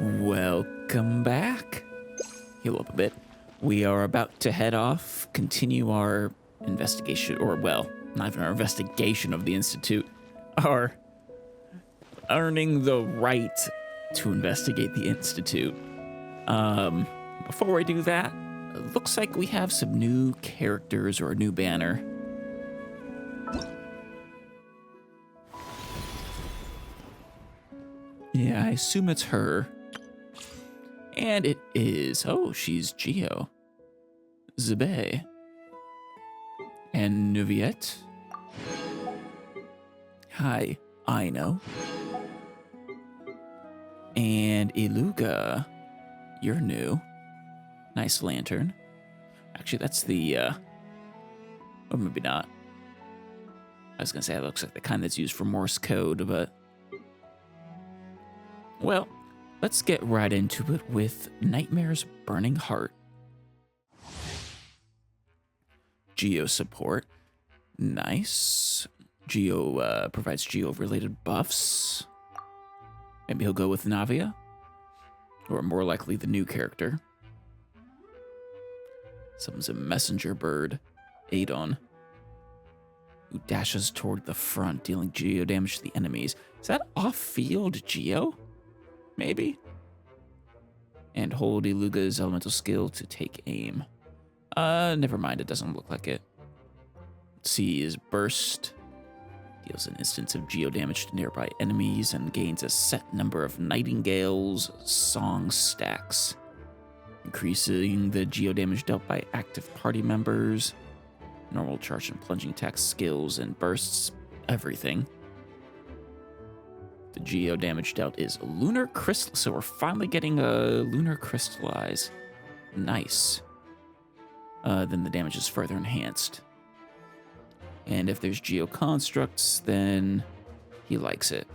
Welcome back. Heal up a bit. We are about to head off, continue our investigation, or well, not even our investigation of the Institute, our earning the right to investigate the Institute. Before we do that, it looks like we have some new characters or a new banner. Yeah, I assume it's her. And it is, oh, she's Geo. Zebe. And Nuviet. Hi, Ino. And Iluga. You're new. Nice lantern. Actually, that's the, or maybe not. I was gonna say it looks like the kind that's used for Morse code, but... Well, let's get right into it with Nightmare's Burning Heart. Geo support. Nice. Geo provides Geo-related buffs. Maybe he'll go with Navia. Or more likely the new character. Someone's a messenger bird. Adon. Who dashes toward the front, dealing Geo damage to the enemies. Is that off-field Geo? Maybe. And hold Iluga's elemental skill to take aim. Never mind, it doesn't look like it. C is burst. Deals an instance of geo damage to nearby enemies and gains a set number of Nightingale's song stacks, increasing the geo damage dealt by active party members. Normal charge and plunging attack skills and bursts everything. The geo damage dealt is lunar crystal, so we're finally getting a lunar crystallize. Nice. Then the damage is further enhanced. And if there's geo constructs, then he likes it.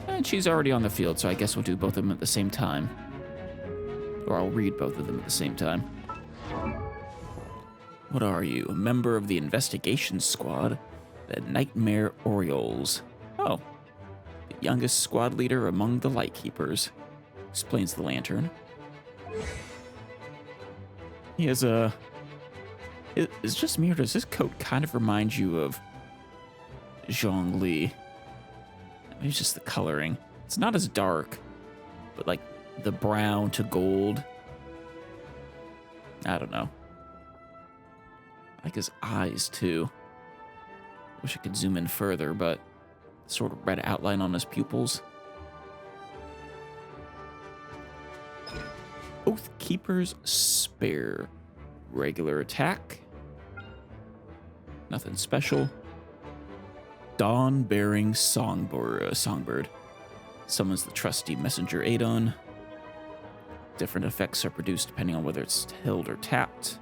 And she's already on the field, so I guess we'll do both of them at the same time. Or I'll read both of them at the same time. What are you? A member of the investigation squad? The Nightmare Orioles. Oh. The youngest squad leader among the Lightkeepers. Explains the lantern. He has a... It's just me, or does this coat kind of remind you of Zhongli? Maybe it's just the coloring. It's not as dark, but like the brown to gold. I don't know. I like his eyes too. Wish I could zoom in further, but sort of red outline on his pupils. Oathkeeper's Spare. Regular attack. Nothing special. Dawn-bearing songbird. Summons the trusty messenger Adon. Different effects are produced depending on whether it's held or tapped.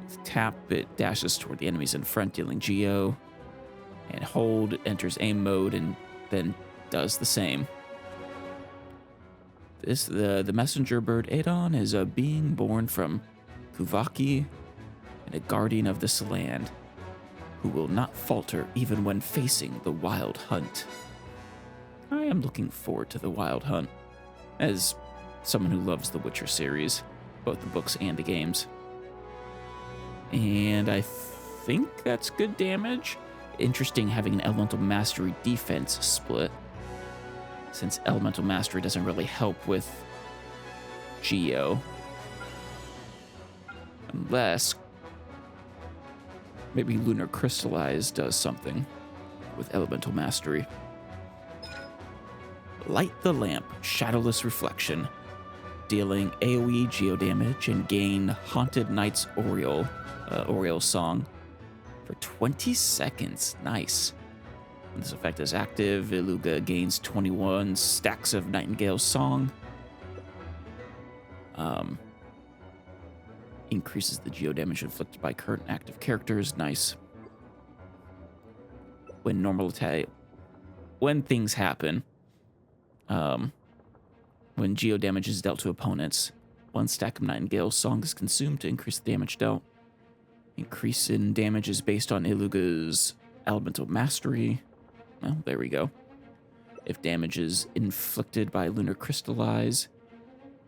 With tap, it dashes toward the enemies in front, dealing geo. And hold, enters aim mode, and then does the same. The messenger bird Adon is a being born from Kuvaki and a guardian of this land, who will not falter even when facing the wild hunt. I am looking forward to the wild hunt, as someone who loves the Witcher series, both the books and the games. And I think that's good damage. Interesting having an Elemental Mastery defense split, since Elemental Mastery doesn't really help with Geo. Unless maybe Lunar Crystallize does something with Elemental Mastery. Light the Lamp, Shadowless Reflection, dealing AoE geo damage and gain Haunted Knight's Oriole song for 20 seconds. Nice. When this effect is active, Iluga gains 21 stacks of Nightingale's song. Increases the geo damage inflicted by current active characters. Nice. When things happen, when geo damage is dealt to opponents, one stack of Nightingale's song is consumed to increase the damage dealt. Increase in damage is based on Iluga's Elemental Mastery. Well, there we go. If damage is inflicted by lunar crystallize,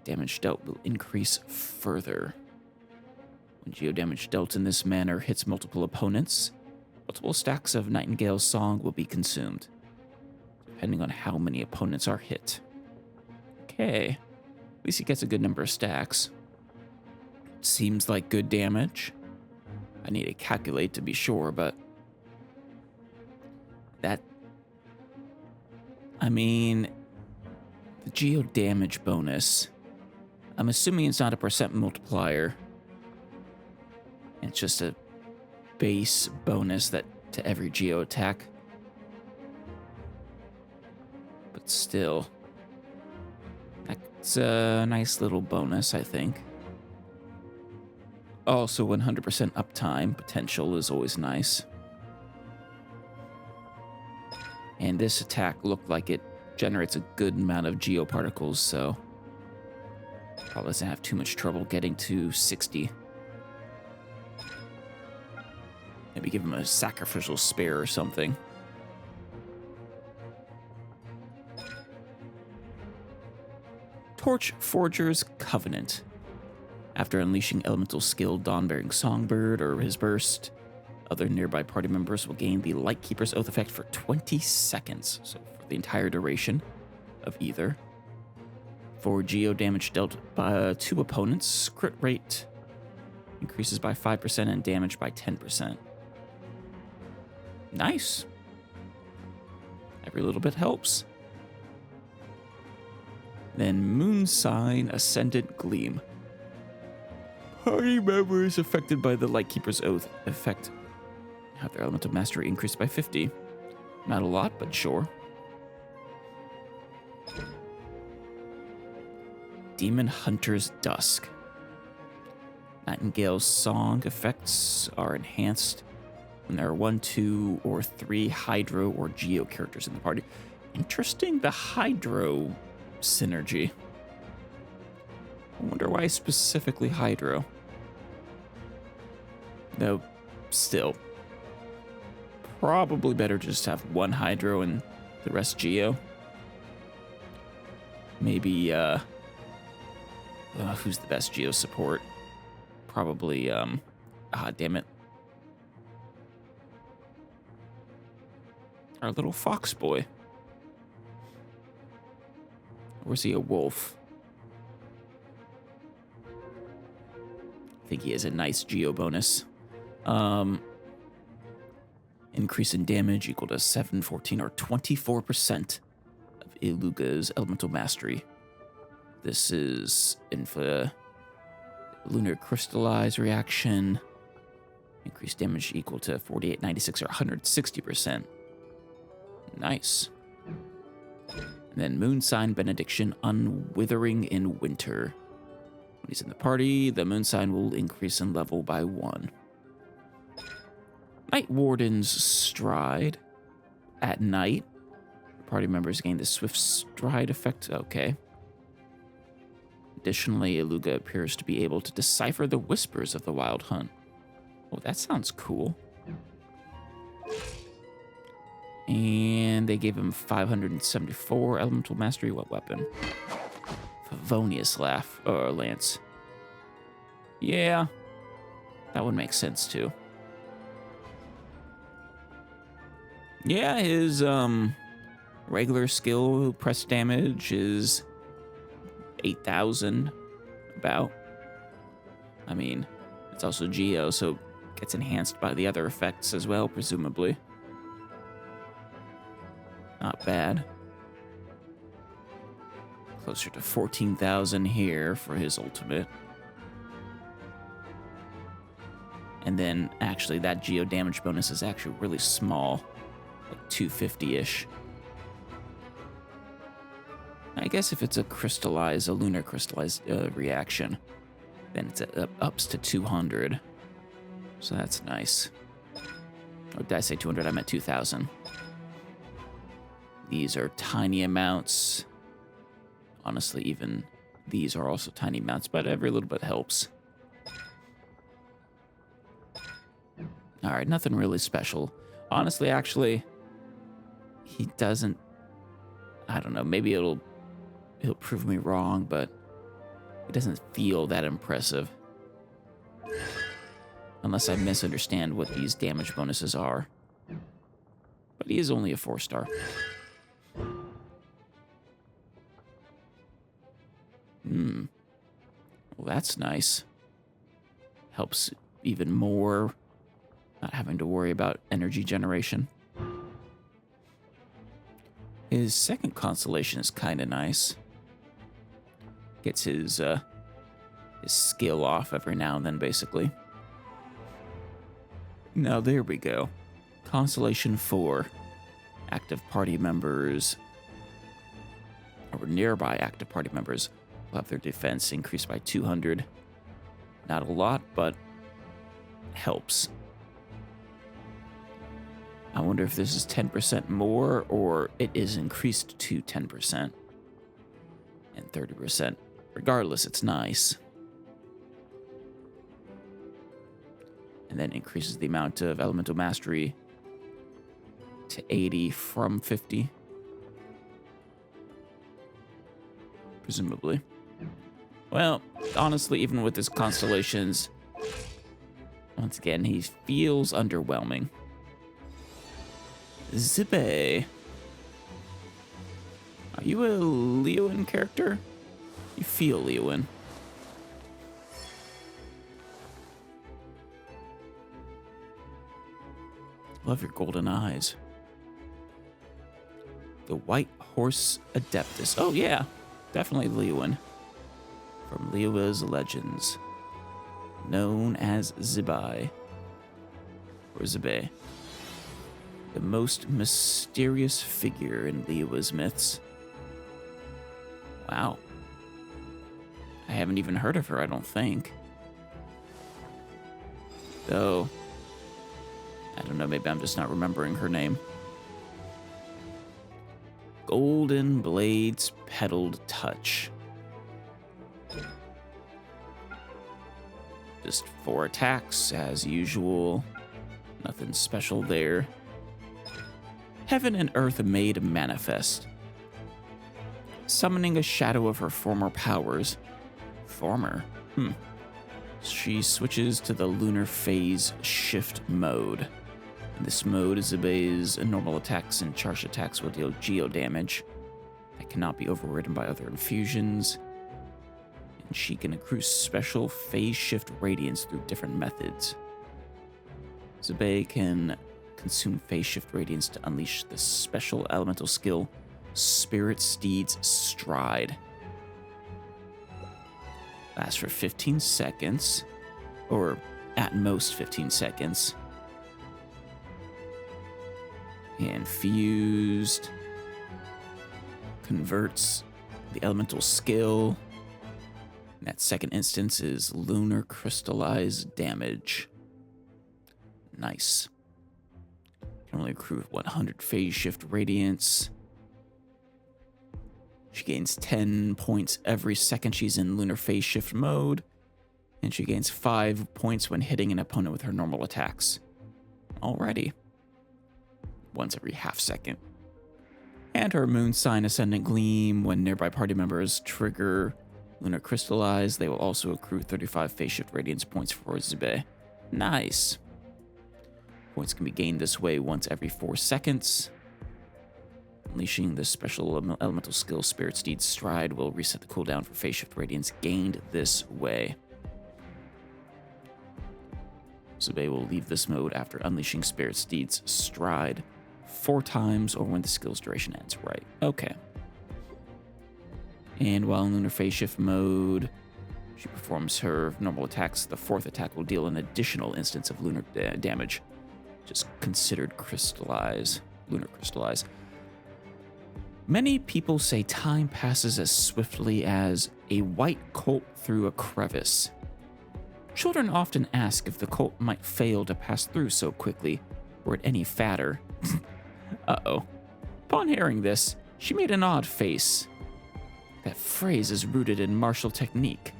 damage dealt will increase further. When geo damage dealt in this manner hits multiple opponents, multiple stacks of Nightingale's Song will be consumed, depending on how many opponents are hit. Okay, at least he gets a good number of stacks. Seems like good damage. I need to calculate to be sure, but that... I mean, the geo damage bonus, I'm assuming it's not a percent multiplier. It's just a base bonus that to every geo attack. But still, that's a nice little bonus, I think. Also, 100% uptime potential is always nice. And this attack looked like it generates a good amount of geoparticles, so probably doesn't have too much trouble getting to 60. Maybe give him a sacrificial spear or something. Torch Forger's Covenant. After unleashing elemental skill Dawnbearing Songbird or his burst, other nearby party members will gain the Lightkeeper's Oath effect for 20 seconds, so for the entire duration of either. For geo damage dealt by 2 opponents, crit rate increases by 5% and damage by 10%. Nice. Every little bit helps. Then Moon Sign Ascendant Gleam. Party members affected by the Lightkeeper's Oath effect have their elemental mastery increased by 50. Not a lot, but sure. Demon Hunter's Dusk. Nightingale's Song effects are enhanced when there are 1, 2, or 3 Hydro or Geo characters in the party. Interesting, the Hydro synergy. I wonder why specifically Hydro. Though, still, probably better to just have 1 Hydro and the rest Geo. Maybe, who's the best Geo support? Probably, damn it. Our little fox boy. Or is he a wolf? I think he has a nice geo bonus. Increase in damage equal to 7, 14, or 24% of Iluga's elemental mastery. This is lunar crystallize reaction. Increased damage equal to 48, 96, or 160%. Nice. And then Moon Sign Benediction Unwithering in Winter. When he's in the party, the Moon Sign will increase in level by 1. Night Warden's Stride. At night, party members gain the Swift Stride effect. Okay. Additionally, Iluga appears to be able to decipher the whispers of the Wild Hunt. Oh, that sounds cool. And they gave him 574 elemental mastery. What weapon? Favonius Lance. Yeah, that would make sense too. Yeah, his regular skill press damage is 8,000 about. I mean, it's also Geo, so it gets enhanced by the other effects as well, presumably. Not bad. Closer to 14,000 here for his ultimate. And then, actually, that geo damage bonus is actually really small. Like 250-ish. I guess if it's a lunar crystallized reaction, then it's ups to 200. So that's nice. Or did I say 200? I meant 2,000. These are tiny amounts. Honestly, even these are also tiny amounts, but every little bit helps. All right, nothing really special. Honestly, actually, he doesn't I don't know, maybe it'll prove me wrong, but it doesn't feel that impressive. Unless I misunderstand what these damage bonuses are. But he is only a 4-star. Well, that's nice. Helps even more not having to worry about energy generation. His second constellation is kind of nice. Gets his skill off every now and then, basically. Now, there we go. Constellation 4. Active party members, or nearby active party members, will have their defense increased by 200. Not a lot, but helps. I wonder if this is 10% more, or it is increased to 10% and 30%. Regardless, it's nice. And then increases the amount of elemental mastery to 80 from 50. Presumably. Well, honestly, even with his constellations, once again, he feels underwhelming. Zibe. Are you a Leonin character? You feel Leonin. Love your golden eyes. The White Horse Adeptus. Oh, yeah. Definitely Leonin. From Liyue's Legends. Known as Zibai. Or Zibe. The most mysterious figure in Liyue's myths. Wow. I haven't even heard of her, I don't think. Though, I don't know, maybe I'm just not remembering her name. Golden Blades Petaled Touch. Just 4 attacks, as usual. Nothing special there. Heaven and Earth made manifest. Summoning a shadow of her former powers. Former? She switches to the lunar phase shift mode. In this mode, Zibe's normal attacks and charge attacks will deal geo damage that cannot be overridden by other infusions. And she can accrue special phase shift radiance through different methods. Zibe can consume phase shift radiance to unleash the special elemental skill Spirit Steed's Stride. Lasts for 15 seconds, or at most 15 seconds. Infused. Converts the elemental skill. And that second instance is lunar crystallized damage. Nice. Can only accrue 100 phase shift radiance. She gains 10 points every second she's in lunar phase shift mode, and she gains 5 points when hitting an opponent with her normal attacks. Alrighty. Once every half second. And her moon sign Ascendant Gleam, when nearby party members trigger lunar crystallize, they will also accrue 35 phase shift radiance points for Zibe. Nice. Points can be gained this way once every 4 seconds. Unleashing the special elemental skill Spirit Steed's Stride will reset the cooldown for phase shift radiance gained this way. Zibe will leave this mode after unleashing Spirit Steed's Stride 4 times or when the skill's duration ends. Right, okay. And while in lunar phase shift mode, she performs her normal attacks. The 4th attack will deal an additional instance of lunar damage, just considered lunar crystallize. Many people say time passes as swiftly as a white colt through a crevice. Children often ask if the colt might fail to pass through so quickly, were it any fatter. Uh-oh. Upon hearing this, she made an odd face. That phrase is rooted in martial technique.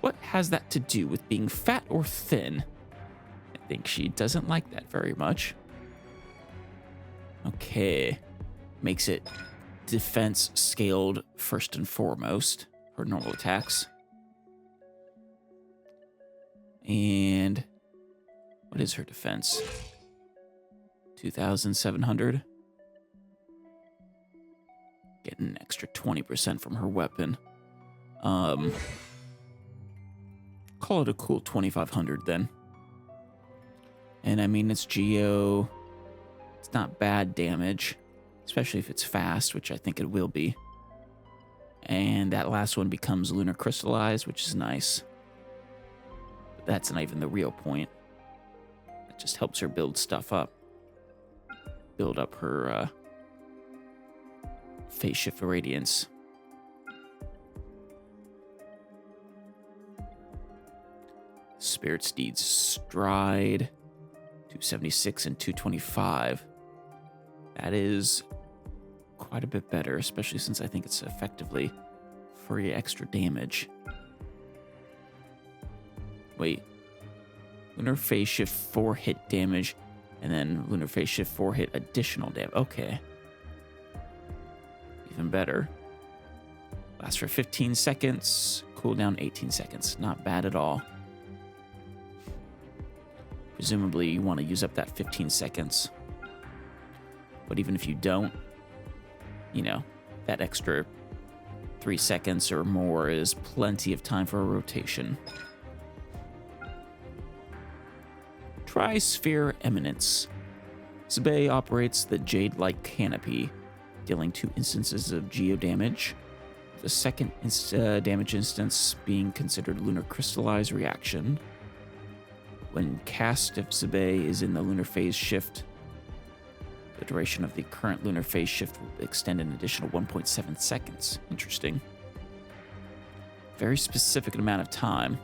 What has that to do with being fat or thin? I think she doesn't like that very much. Okay. Makes it defense scaled first and foremost, her normal attacks. And what is her defense? 2,700. Getting an extra 20% from her weapon. Call it a cool 2,500 then. And I mean, it's Geo. It's not bad damage, especially if it's fast, which I think it will be. And that last one becomes Lunar Crystallized, which is nice. But that's not even the real point. It just helps her build stuff up. Build up her Phase Shift Radiance. Spirit Steed's Stride. 276 and 225. That is quite a bit better, especially since I think it's effectively free extra damage. Wait. Lunar Phase Shift 4 hit damage, and then Lunar Phase Shift 4 hit additional damage. Okay. Even better. Lasts for 15 seconds, cooldown 18 seconds. Not bad at all. Presumably, you want to use up that 15 seconds. But even if you don't, you know, that extra 3 seconds or more is plenty of time for a rotation. Tri-Sphere Eminence. Zibei operates the Jade-like canopy, dealing 2 instances of geo damage. The second damage instance being considered Lunar Crystallized Reaction. When cast, if Zibei is in the Lunar Phase Shift, the duration of the current Lunar Phase Shift will extend an additional 1.7 seconds. Interesting. Very specific amount of time.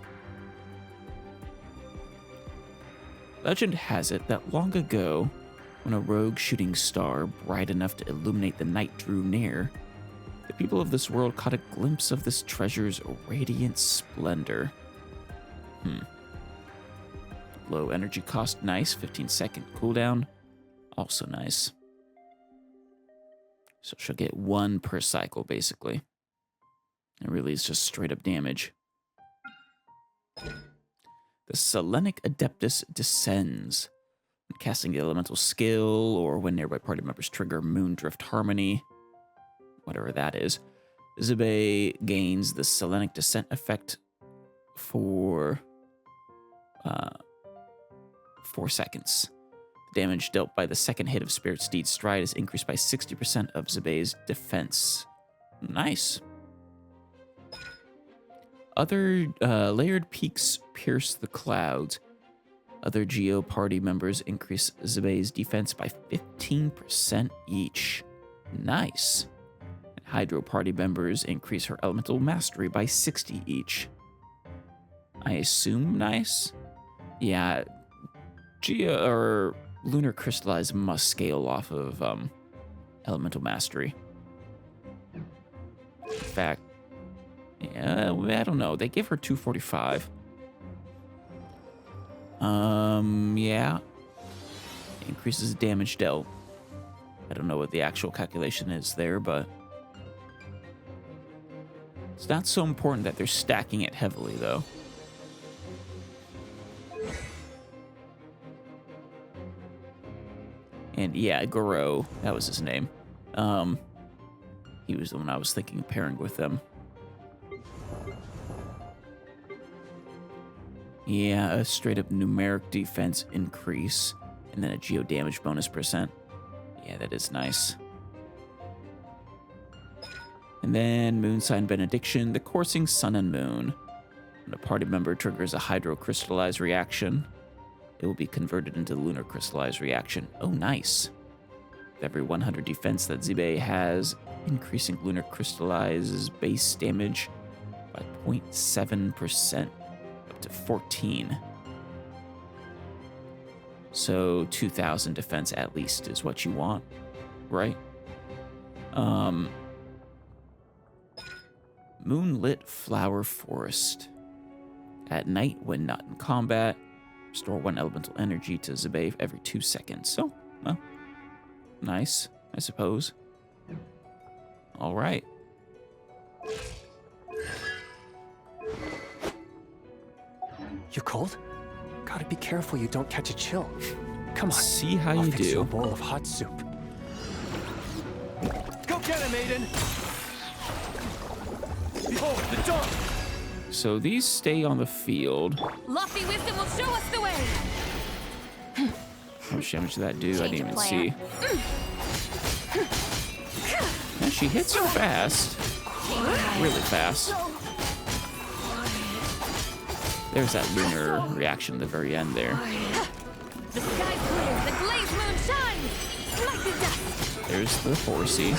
Legend has it that long ago, when a rogue shooting star bright enough to illuminate the night drew near, the people of this world caught a glimpse of this treasure's radiant splendor. Low energy cost, nice. 15-second cooldown, also nice. So she'll get 1 per cycle, basically. It really is just straight up damage. The Selenic Adeptus descends. When casting the elemental skill, or when nearby party members trigger Moondrift Harmony, whatever that is, Zibei gains the Selenic Descent effect for 4 seconds. The damage dealt by the second hit of Spirit Steed's Stride is increased by 60% of Zibei's defense. Nice. Other layered peaks pierce the clouds. Other Geo party members increase Zibei's defense by 15% each. Nice. And Hydro party members increase her elemental mastery by 60 each. I assume nice? Yeah. Geo or Lunar Crystallize must scale off of elemental mastery. In fact, yeah, I don't know. They give her 245. Yeah. Increases damage dealt. I don't know what the actual calculation is there, but it's not so important that they're stacking it heavily, though. And yeah, Goro, that was his name. He was the one I was thinking of pairing with them. Yeah, a straight up numeric defense increase, and then a geo damage bonus %. Yeah, that is nice. And then Moon Sign Benediction, the coursing sun and moon. When a party member triggers a hydro crystallized reaction, it will be converted into the lunar crystallized reaction. Oh, nice. With every 100 defense that Zibei has, increasing lunar crystallizes base damage by 0.7%. To 14. So 2,000 defense at least is what you want, right? Moonlit Flower Forest. At night, when not in combat, restore 1 elemental energy to Zibei every 2 seconds. So, well, nice, I suppose. All right. You cold? Gotta be careful you don't catch a chill. Come on. See how I'll you fix you a do. bowl of hot soup. Go get it, maiden! Behold, the dawn! So these stay on the field. Lofty wisdom will show us the way. How much damage did that do? I Change didn't even of see. And she hits fast. Really fast. There's that lunar reaction at the very end there. The sky's clear, the glaze moon shines. Smite the dust. There's the horsey.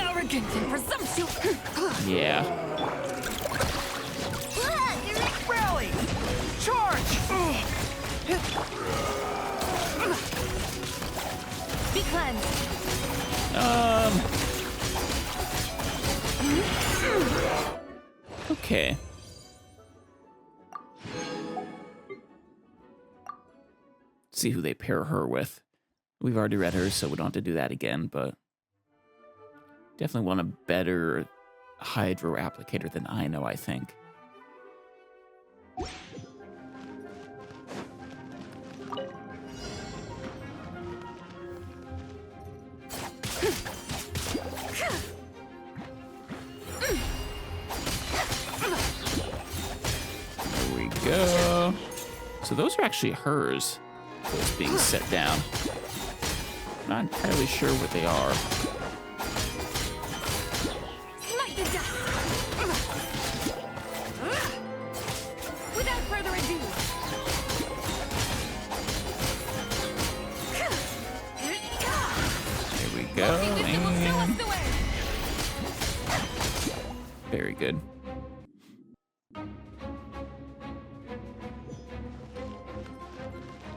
Arrogance and presumption. Yeah. Rally! Charge! Be cleansed. Okay. See who they pair her with. We've already read her, so we don't have to do that again, but definitely want a better hydro applicator than I know, I think. There we go. So those are actually hers. Those being set down. Not entirely sure what they are. Smite the dust. Without further ado. There we go. Lofty wisdom will show us And the way. very good.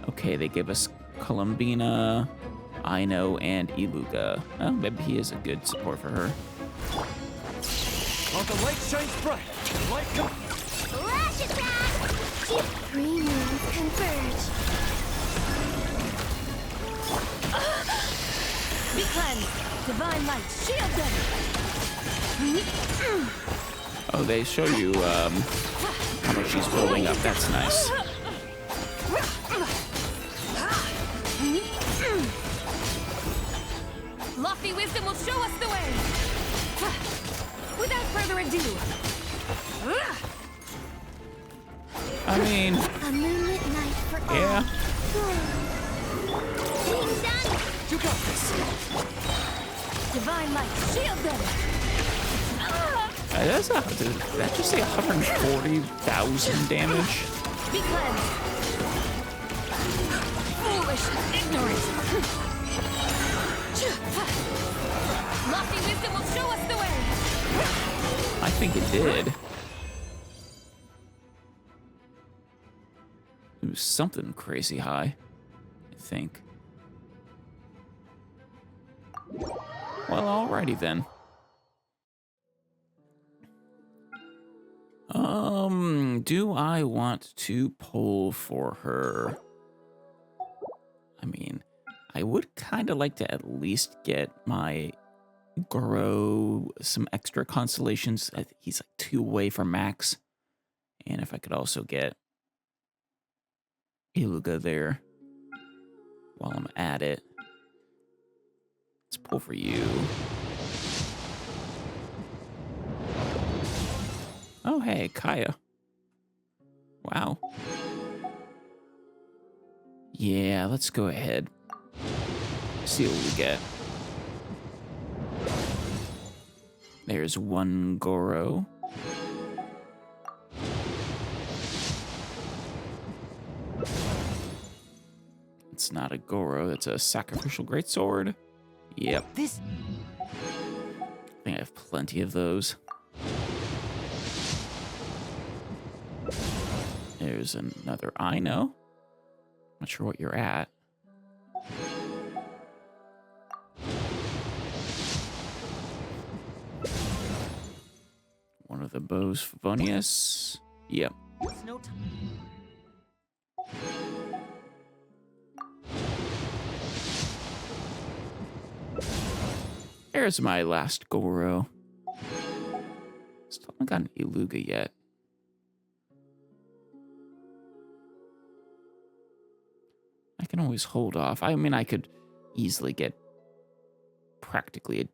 Okay, they give us Columbina, Ino, and Iluga. Oh, maybe he is a good support for her. While the light shines bright, the light comes. Flash attack! Three moons converge. Be cleansed. Divine light, shield them. Oh, they show you how much she's rolling up. That's nice. Lofty wisdom will show us the way. Without further ado. I mean, A moonlit night for all. yeah. Things done. You got this. Divine light, shield them. Did that just say 140,000 damage? Be cleansed. Foolish, ignorant. Lofty wisdom will show us the way. I think it did. It was something crazy high, I think. Well, alrighty then. Do I want to pull for her? I mean, I would kind of like to at least get my Goro some extra constellations. He's like 2 away from max. And if I could also get Iluga there while I'm at it. Let's pull for you. Oh, hey, Kaya. Wow. Yeah, let's go ahead. See what we get. There's one Goro. It's not a Goro, it's a sacrificial greatsword. Yep. I think I have plenty of those. There's another Ino. Not sure what you're at. One of the bows, Favonius. Yep. There's my last Goro. Still haven't gotten Iluga yet. I can always hold off. I mean, I could easily get practically a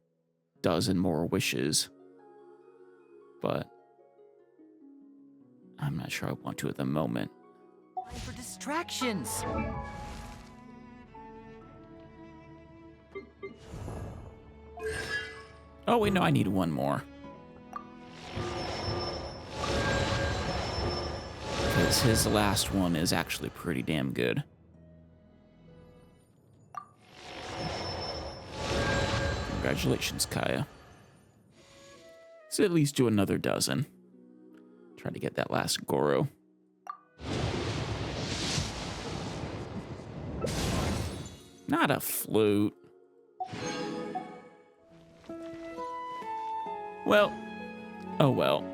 dozen more wishes, but I'm not sure I want to at the moment. Time for distractions. Oh, wait, no, I need one more. Because his last one is actually pretty damn good. Congratulations, Kaya. Let's at least do another dozen. Try to get that last Goro. Not a flute. Well, oh well.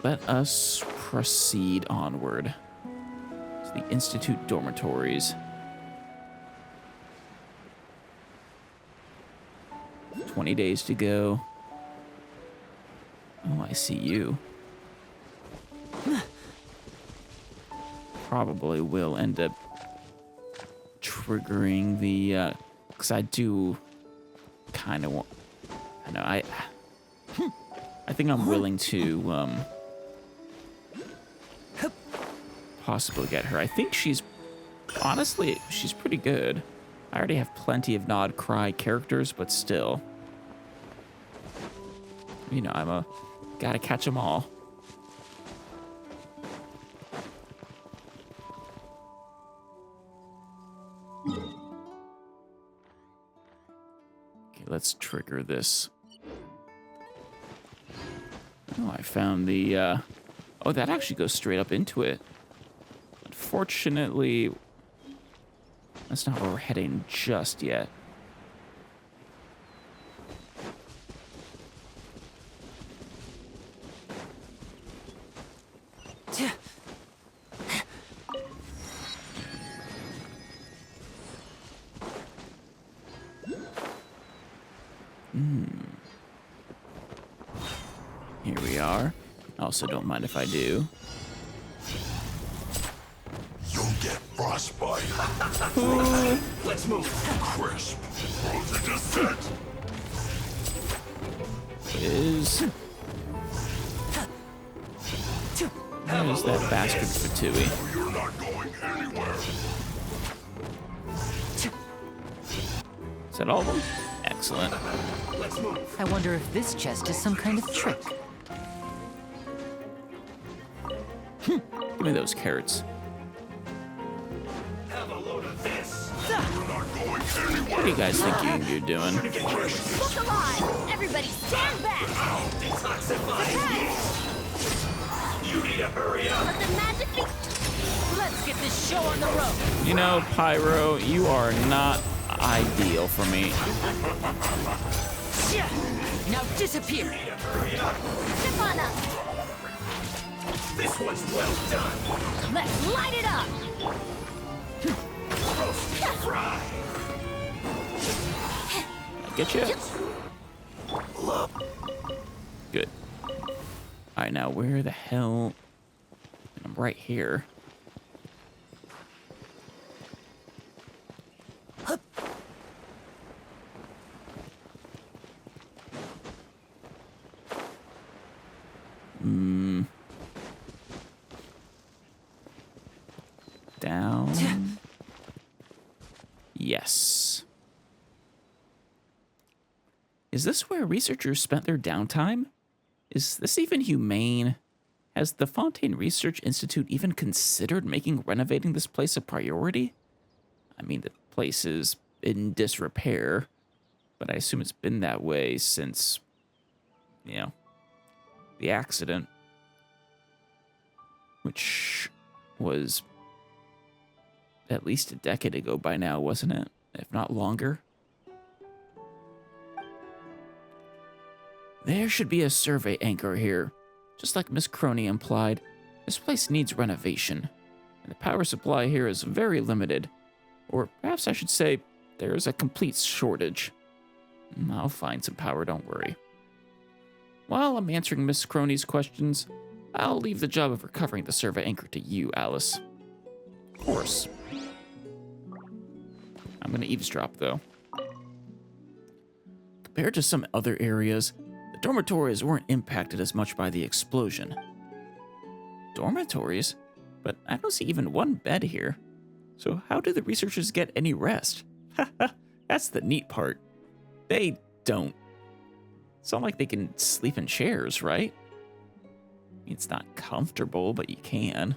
Let us proceed onward to the Institute dormitories. 20 days to go. Oh, I see you. Probably will end up triggering the, because I do kind of want, I know, I think I'm willing to, possibly get her. I think she's, honestly, she's pretty good. I already have plenty of Nod Cry characters, but still. You know, gotta catch them all. Okay, let's trigger this. Oh, I found the, oh, that actually goes straight up into it. Unfortunately, that's not where we're heading just yet. Here we are. Also, don't mind if I do. You'll get frostbite. Let's move. Crisp. Frozen descent. Where's that bastard Fatui? You're not going anywhere. Is that all of them? Excellent. Let's move. I wonder if this chest is some kind of trick. Give me those carrots. Have a load of this. You're not going anywhere. What do you guys think you're doing? Look alive! Everybody stand back! Detoxify. You need to hurry up. Let the magic be... Let's get this show on the road. You know, Pyro, you are not ideal for me. Now disappear. Step on up! This one's well done. Let's light it up! Roast and fry. Get you? Good. Alright, now where the hell... I'm right here. Down. Yes. Is this where researchers spent their downtime? Is this even humane? Has the Fontaine Research Institute even considered making renovating this place a priority? I mean, the place is in disrepair, but I assume it's been that way since, you know, the accident, which was at least a decade ago by now, wasn't it? If not longer. There should be a survey anchor here. Just like Miss Crony implied, this place needs renovation, and the power supply here is very limited. Or perhaps I should say, there is a complete shortage. I'll find some power, don't worry. While I'm answering Miss Crony's questions, I'll leave the job of recovering the servo anchor to you, Alice. Of course. I'm gonna eavesdrop, though. Compared to some other areas, the dormitories weren't impacted as much by the explosion. Dormitories? But I don't see even one bed here. So how do the researchers get any rest? Haha, that's the neat part. They don't. It's not like they can sleep in chairs, right? It's not comfortable, but you can.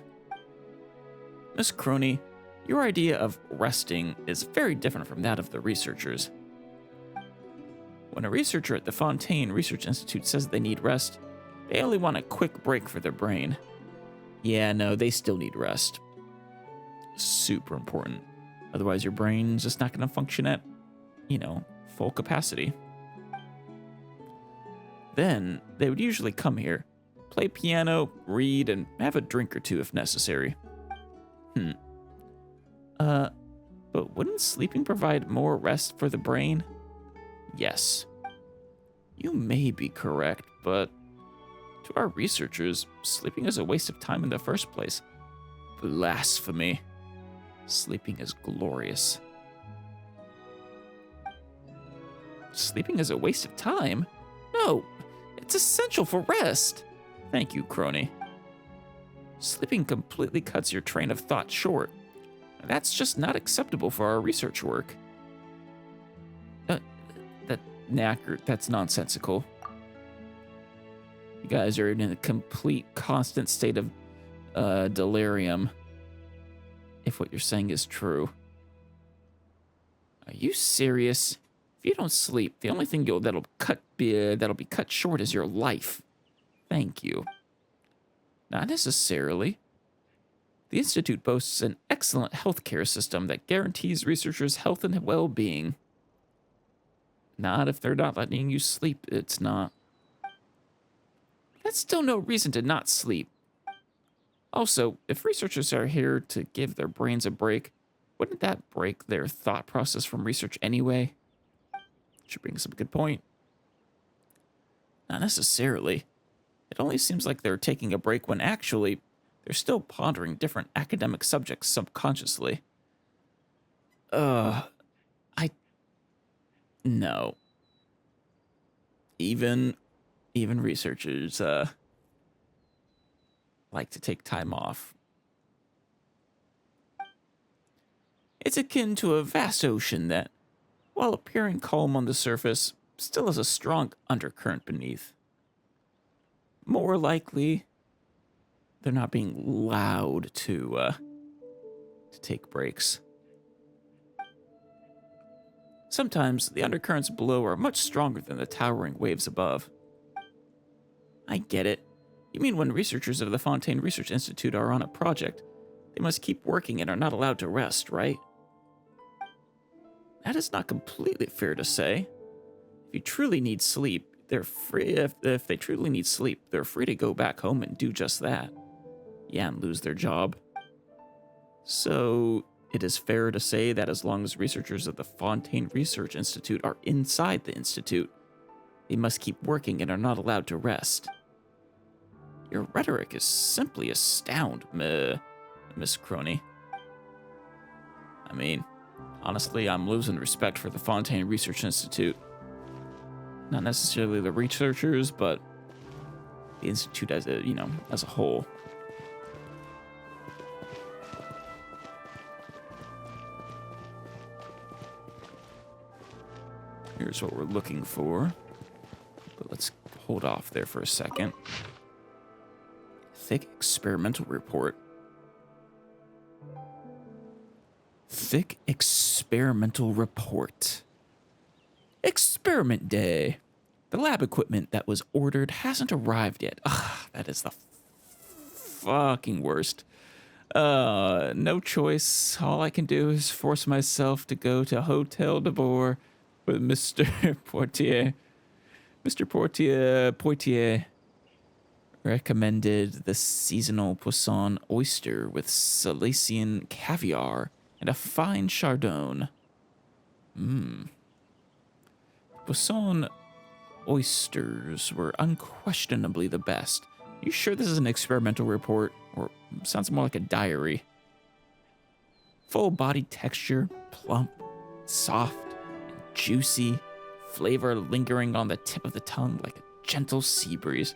Miss Crony, your idea of resting is very different from that of the researchers. When a researcher at the Fontaine Research Institute says they need rest, they only want a quick break for their brain. Yeah, no, they still need rest. Super important. Otherwise, your brain's just not going to function at, full capacity. Then, they would usually come here, play piano, read, and have a drink or two if necessary. But wouldn't sleeping provide more rest for the brain? Yes. You may be correct, but to our researchers, sleeping is a waste of time in the first place. Blasphemy. Sleeping is glorious. Sleeping is a waste of time? No, it's essential for rest. Thank you, Crony. Sleeping completely cuts your train of thought short. That's just not acceptable for our research work. That's nonsensical. You guys are in a complete, constant state of delirium, if what you're saying is true. Are you serious? If you don't sleep, the only thing that'll be cut short is your life. Thank you. Not necessarily. The Institute boasts an excellent healthcare system that guarantees researchers' health and well-being. Not if they're not letting you sleep, it's not. That's still no reason to not sleep. Also, if researchers are here to give their brains a break, wouldn't that break their thought process from research anyway? Which brings up a good point. Not necessarily. It only seems like they're taking a break when actually they're still pondering different academic subjects subconsciously. No. Even researchers like to take time off. It's akin to a vast ocean that, while appearing calm on the surface, still has a strong undercurrent beneath. More likely, they're not being allowed to take breaks. Sometimes the undercurrents below are much stronger than the towering waves above. I get it. You mean when researchers of the Fontaine Research Institute are on a project, they must keep working and are not allowed to rest, right? That is not completely fair to say. If you truly need sleep, they're free. If they truly need sleep, they're free to go back home and do just that. Yeah, and lose their job. So it is fair to say that as long as researchers of the Fontaine Research Institute are inside the institute, they must keep working and are not allowed to rest. Your rhetoric is simply astounding, Miss Crony. I mean, honestly, I'm losing respect for the Fontaine Research Institute. Not necessarily the researchers, but the institute as a whole. Here's what we're looking for. But let's hold off there for a second. Thick experimental report. Thick experimental report. Experiment day. The lab equipment that was ordered hasn't arrived yet. Ugh, that is the fucking worst. No choice. All I can do is force myself to go to Hotel de Boer with Mr. Portier. Mr. Poitier recommended the seasonal poisson oyster with Silesian caviar and a fine chardonnay. Poisson oysters were unquestionably the best. You sure this is an experimental report? Or sounds more like a diary. Full body texture, plump, soft, and juicy. Flavor lingering on the tip of the tongue like a gentle sea breeze.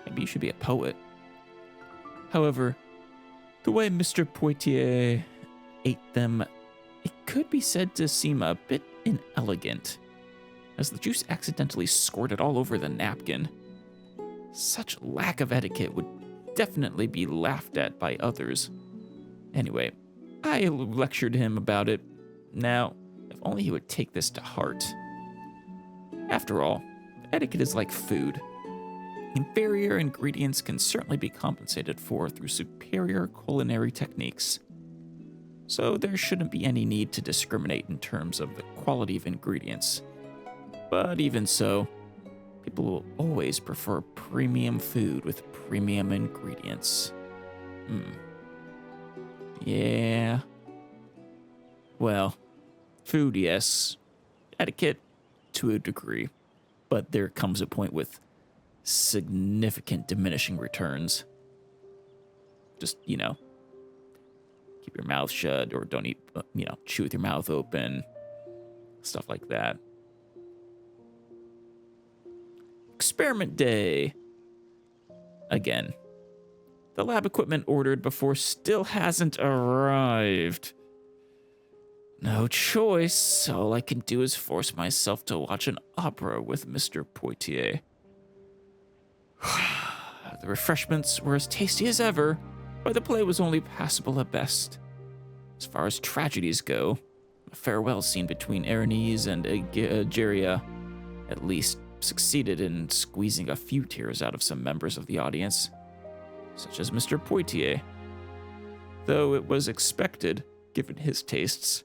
Maybe you should be a poet. However, the way Mr. Poitier ate them, it could be said to seem a bit inelegant, as the juice accidentally squirted all over the napkin. Such lack of etiquette would definitely be laughed at by others. Anyway, I lectured him about it. Now, if only he would take this to heart. After all, etiquette is like food. Inferior ingredients can certainly be compensated for through superior culinary techniques. So there shouldn't be any need to discriminate in terms of the quality of ingredients. But even so, people will always prefer premium food with premium ingredients. Yeah. Well, food, yes. Etiquette, to a degree. But there comes a point with significant diminishing returns. Just, keep your mouth shut or don't eat, chew with your mouth open. Stuff like that. Experiment day. Again. The lab equipment ordered before still hasn't arrived. No choice. All I can do is force myself to watch an opera with Mr. Poitier. The refreshments were as tasty as ever, but the play was only passable at best. As far as tragedies go, a farewell scene between Erinys and Egeria at least succeeded in squeezing a few tears out of some members of the audience, such as Mr. Poitier, though it was expected, given his tastes.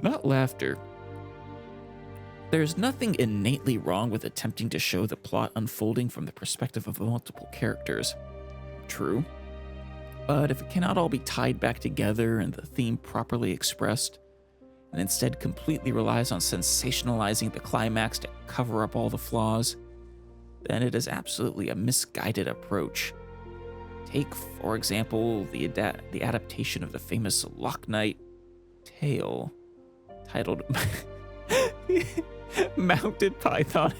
Not laughter. There's nothing innately wrong with attempting to show the plot unfolding from the perspective of multiple characters. True. But if it cannot all be tied back together and the theme properly expressed, and instead completely relies on sensationalizing the climax to cover up all the flaws, then it is absolutely a misguided approach. Take, for example, the adaptation of the famous Loch Night tale, titled Mounted Python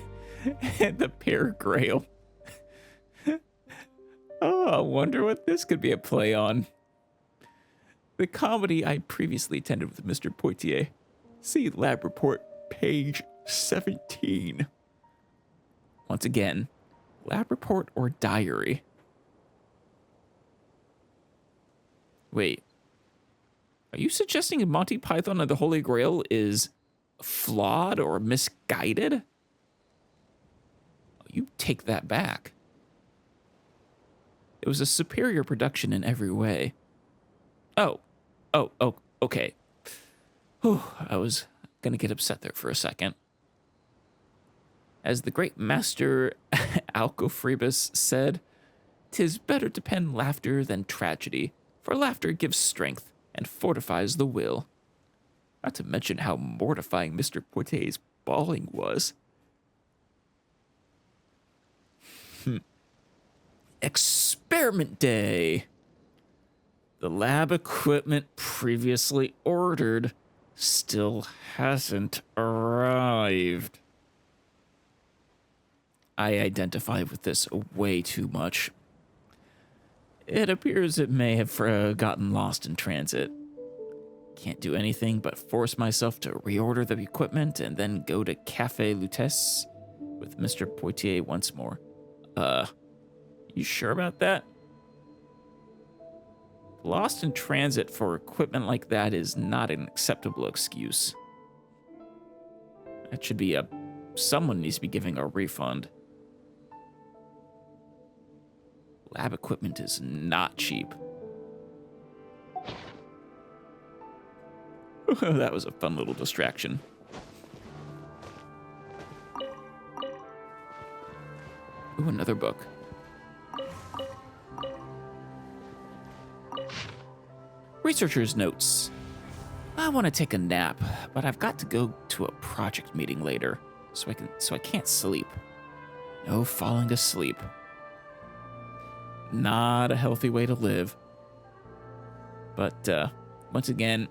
and the Pear Grail. Oh, I wonder what this could be a play on. The comedy I previously attended with Mr. Poitier. See Lab Report, page 17. Once again, Lab Report or diary? Wait. Are you suggesting Monty Python and the Holy Grail is flawed or misguided? You take that back. It was a superior production in every way. Oh, okay. Whew, I was gonna get upset there for a second. As the great master Alcofrebus said, "'Tis better to pen laughter than tragedy, for laughter gives strength and fortifies the will." Not to mention how mortifying Mr. Poitier's bawling was. Experiment day. The lab equipment previously ordered still hasn't arrived. I identify with this way too much. It appears it may have gotten lost in transit. Can't do anything but force myself to reorder the equipment and then go to Café Lutece with Mr. Poitier once more. You sure about that? Lost in transit for equipment like that is not an acceptable excuse. That should be someone needs to be giving a refund. Lab equipment is not cheap. That was a fun little distraction. Ooh, another book. Researcher's notes. I want to take a nap, but I've got to go to a project meeting later, so I can't sleep. No falling asleep. Not a healthy way to live. But once again,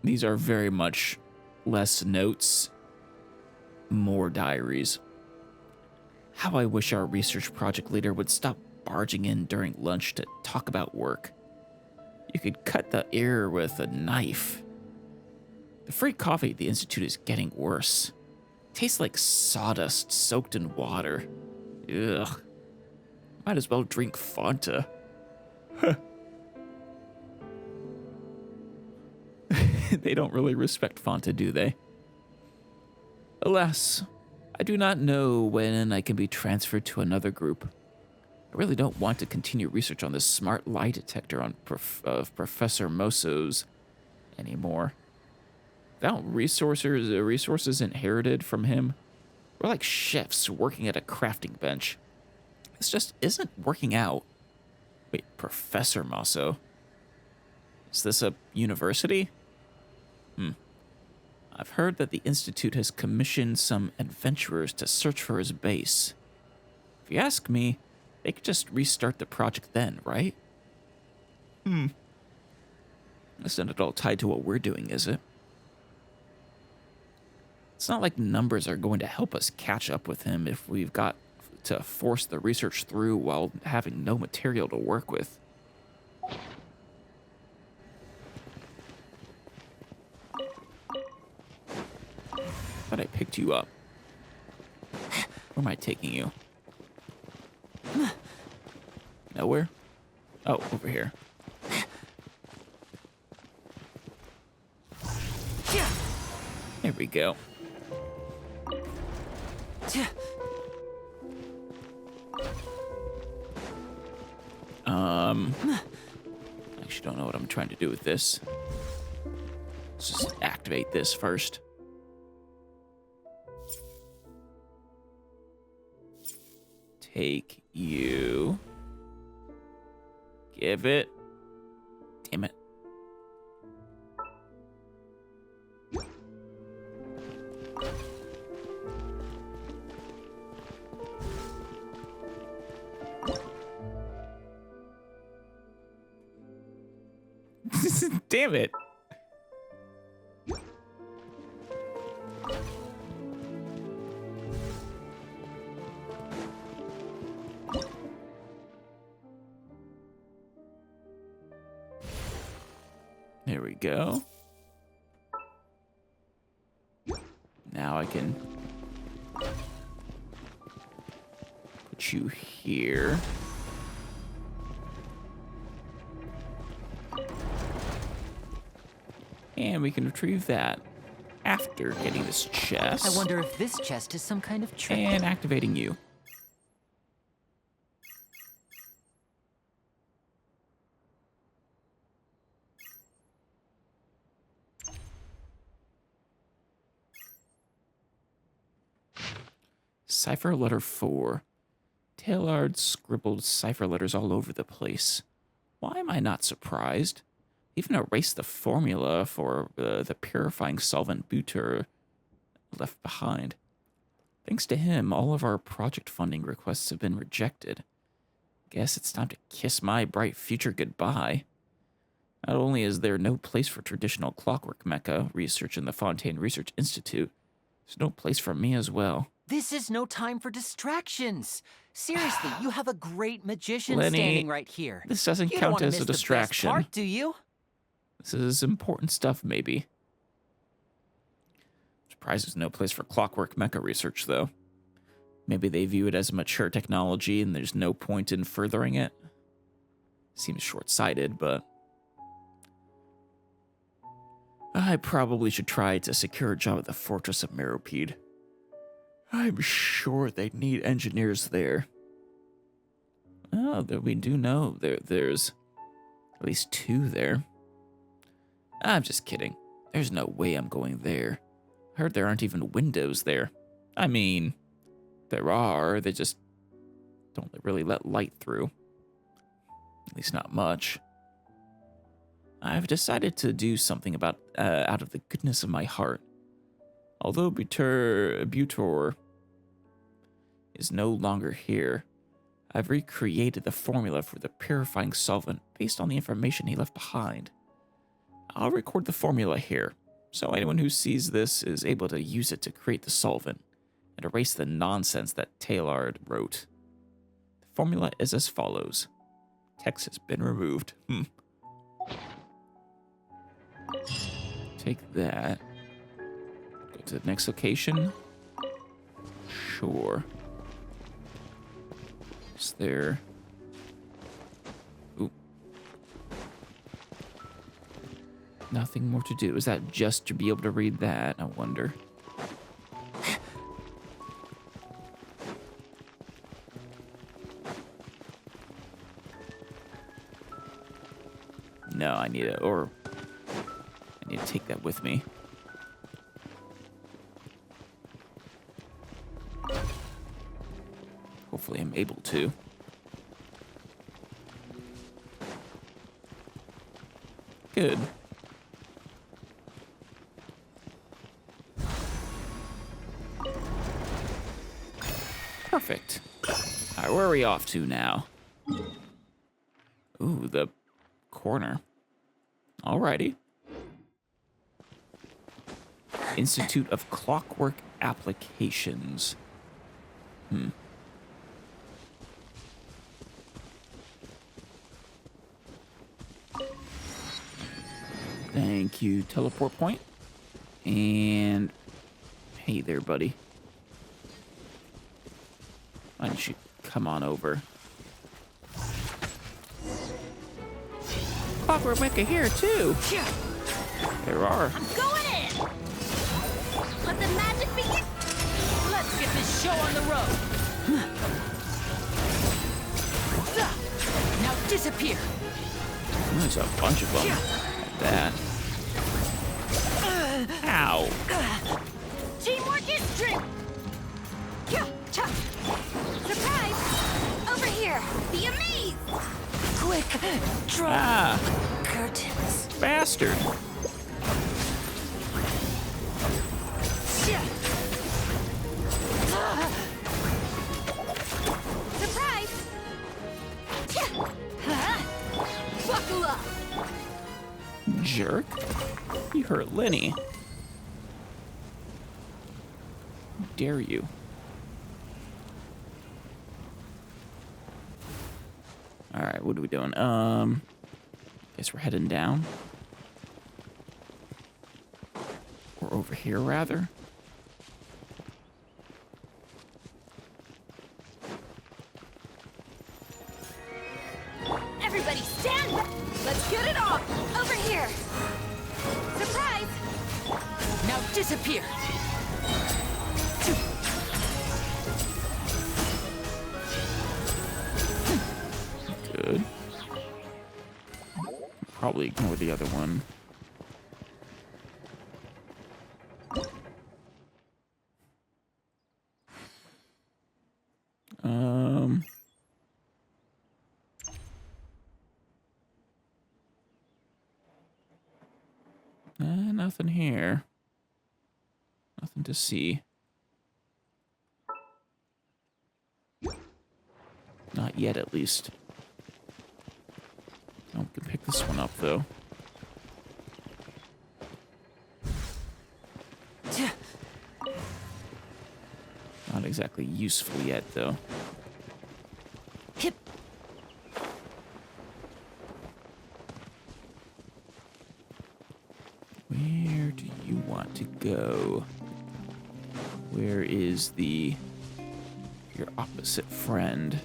these are very much less notes, more diaries. How I wish our research project leader would stop barging in during lunch to talk about work. You could cut the air with a knife. The free coffee at the Institute is getting worse. Tastes like sawdust soaked in water. Ugh. Might as well drink Fanta. They don't really respect Fanta, do they? Alas, I do not know when I can be transferred to another group. I really don't want to continue research on this smart lie detector of Professor Moso's anymore. Without resources inherited from him, we're like chefs working at a crafting bench. This just isn't working out. Wait, Professor Moso? Is this a university? I've heard that the Institute has commissioned some adventurers to search for his base. If you ask me, they could just restart the project then, right? That's not at all tied to what we're doing, is it? It's not like numbers are going to help us catch up with him if we've got to force the research through while having no material to work with. Thought I picked you up. Where am I taking you? Nowhere? Oh, over here. There we go. I actually don't know what I'm trying to do with this. Let's just activate this first. Take you. Give it. Damn it. Damn it. There we go. Now I can put you here. And we can retrieve that after getting this chest. I wonder if this chest is some kind of trick. And activating you. Cipher letter 4. Taylard scribbled cipher letters all over the place. Why am I not surprised? Even erased the formula for the purifying solvent butyr left behind. Thanks to him, all of our project funding requests have been rejected. Guess it's time to kiss my bright future goodbye. Not only is there no place for traditional clockwork mecha research in the Fontaine Research Institute, there's no place for me as well. This is no time for distractions. Seriously, you have a great magician Lenny, standing right here. This doesn't You don't count wanna as miss a the best distraction. part, do you? This is important stuff, maybe. Surprised there's no place for clockwork mecha research, though. Maybe they view it as mature technology and there's no point in furthering it. Seems short-sighted, but I probably should try to secure a job at the Fortress of Meropide. I'm sure they need engineers there. Oh, we do know there's at least 2 there. I'm just kidding. There's no way I'm going there. I heard there aren't even windows there. I mean, there are. They just don't really let light through. At least not much. I've decided to do something about out of the goodness of my heart. Although Butor is no longer here, I've recreated the formula for the purifying solvent based on the information he left behind. I'll record the formula here, so anyone who sees this is able to use it to create the solvent and erase the nonsense that Taylard wrote. The formula is as follows. Text has been removed. Take that. Go to the next location. Sure. Is there... Ooh. Nothing more to do. Is that just to be able to read that? I wonder. No, I need to take that with me. Hopefully I'm able to. Good. Perfect. All right, where are we off to now? Ooh, the corner. Alrighty. Institute of Clockwork Applications. Thank you, teleport point. And hey there, buddy. Why don't you come on over? Clockwork Mecha here too. There are. I'm going in! Let the magic begin! Let's get this show on the road. Now disappear. There's a bunch of them. Like that. Ow. Teamwork is strength! Surprise! Over here! Be amazed! Quick, draw Ah, curtains. bastard. Surprise! Buckle up! Jerk. You hurt Lenny. How dare you? Alright, what are we doing? Guess we're heading down. Or over here, rather. Everybody stand back! Let's get it on! Over here! Surprise! Now disappear. Good. Probably ignore the other one. Nothing here. Nothing to see. Not yet, at least. Oh, we can pick this one up, though. Not exactly useful yet, though. Hip. Where do you want to go? Where is your opposite friend?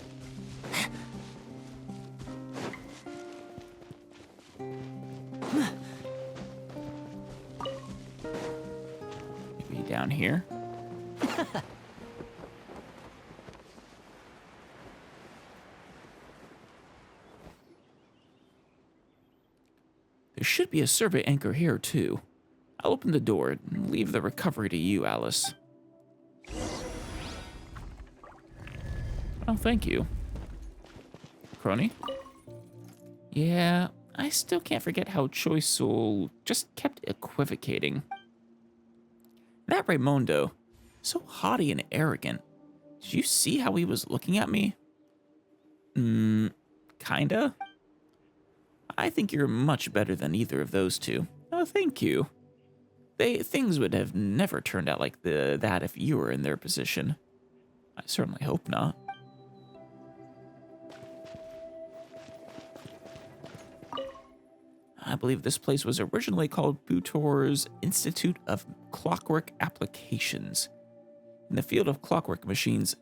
Maybe down here? There should be a survey anchor here, too. I'll open the door and leave the recovery to you, Alice. Oh, thank you. Crony? Yeah, I still can't forget how Choi Soul just kept equivocating. That Raimundo, so haughty and arrogant. Did you see how he was looking at me? Kinda. I think you're much better than either of those two. Oh, thank you. Things would have never turned out like that if you were in their position. I certainly hope not. I believe this place was originally called Butor's Institute of Clockwork Applications. In the field of clockwork machines,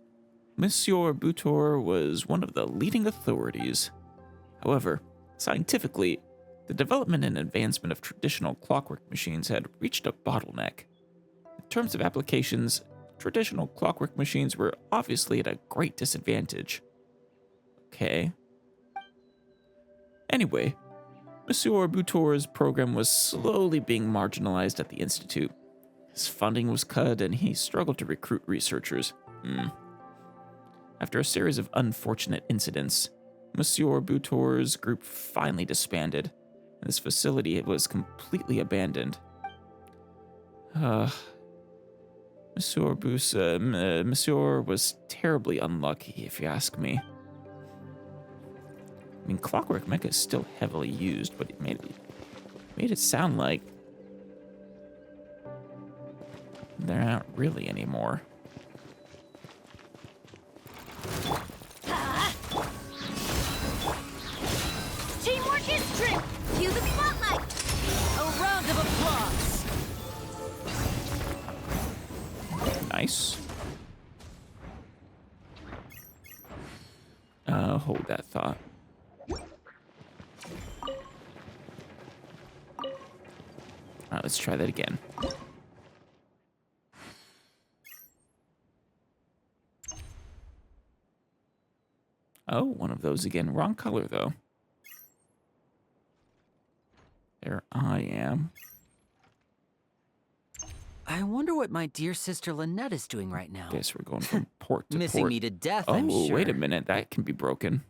Monsieur Butor was one of the leading authorities. However, scientifically, the development and advancement of traditional clockwork machines had reached a bottleneck. In terms of applications, traditional clockwork machines were obviously at a great disadvantage. Okay. Anyway, Monsieur Butor's program was slowly being marginalized at the Institute. His funding was cut and he struggled to recruit researchers. After a series of unfortunate incidents, Monsieur Butor's group finally disbanded, and his facility was completely abandoned. Monsieur was terribly unlucky, if you ask me. I mean, clockwork mecha is still heavily used, but it made it sound like they're not really anymore. Teamwork is strength. Cue the spotlight. A round of applause. Nice. Hold that thought. Let's try that again. Oh, one of those again. Wrong color, though. There I am. I wonder what my dear sister Lynette is doing right now. Guess we're going from port to Missing port. me to death, Oh, I'm sure. wait a minute. That can be broken.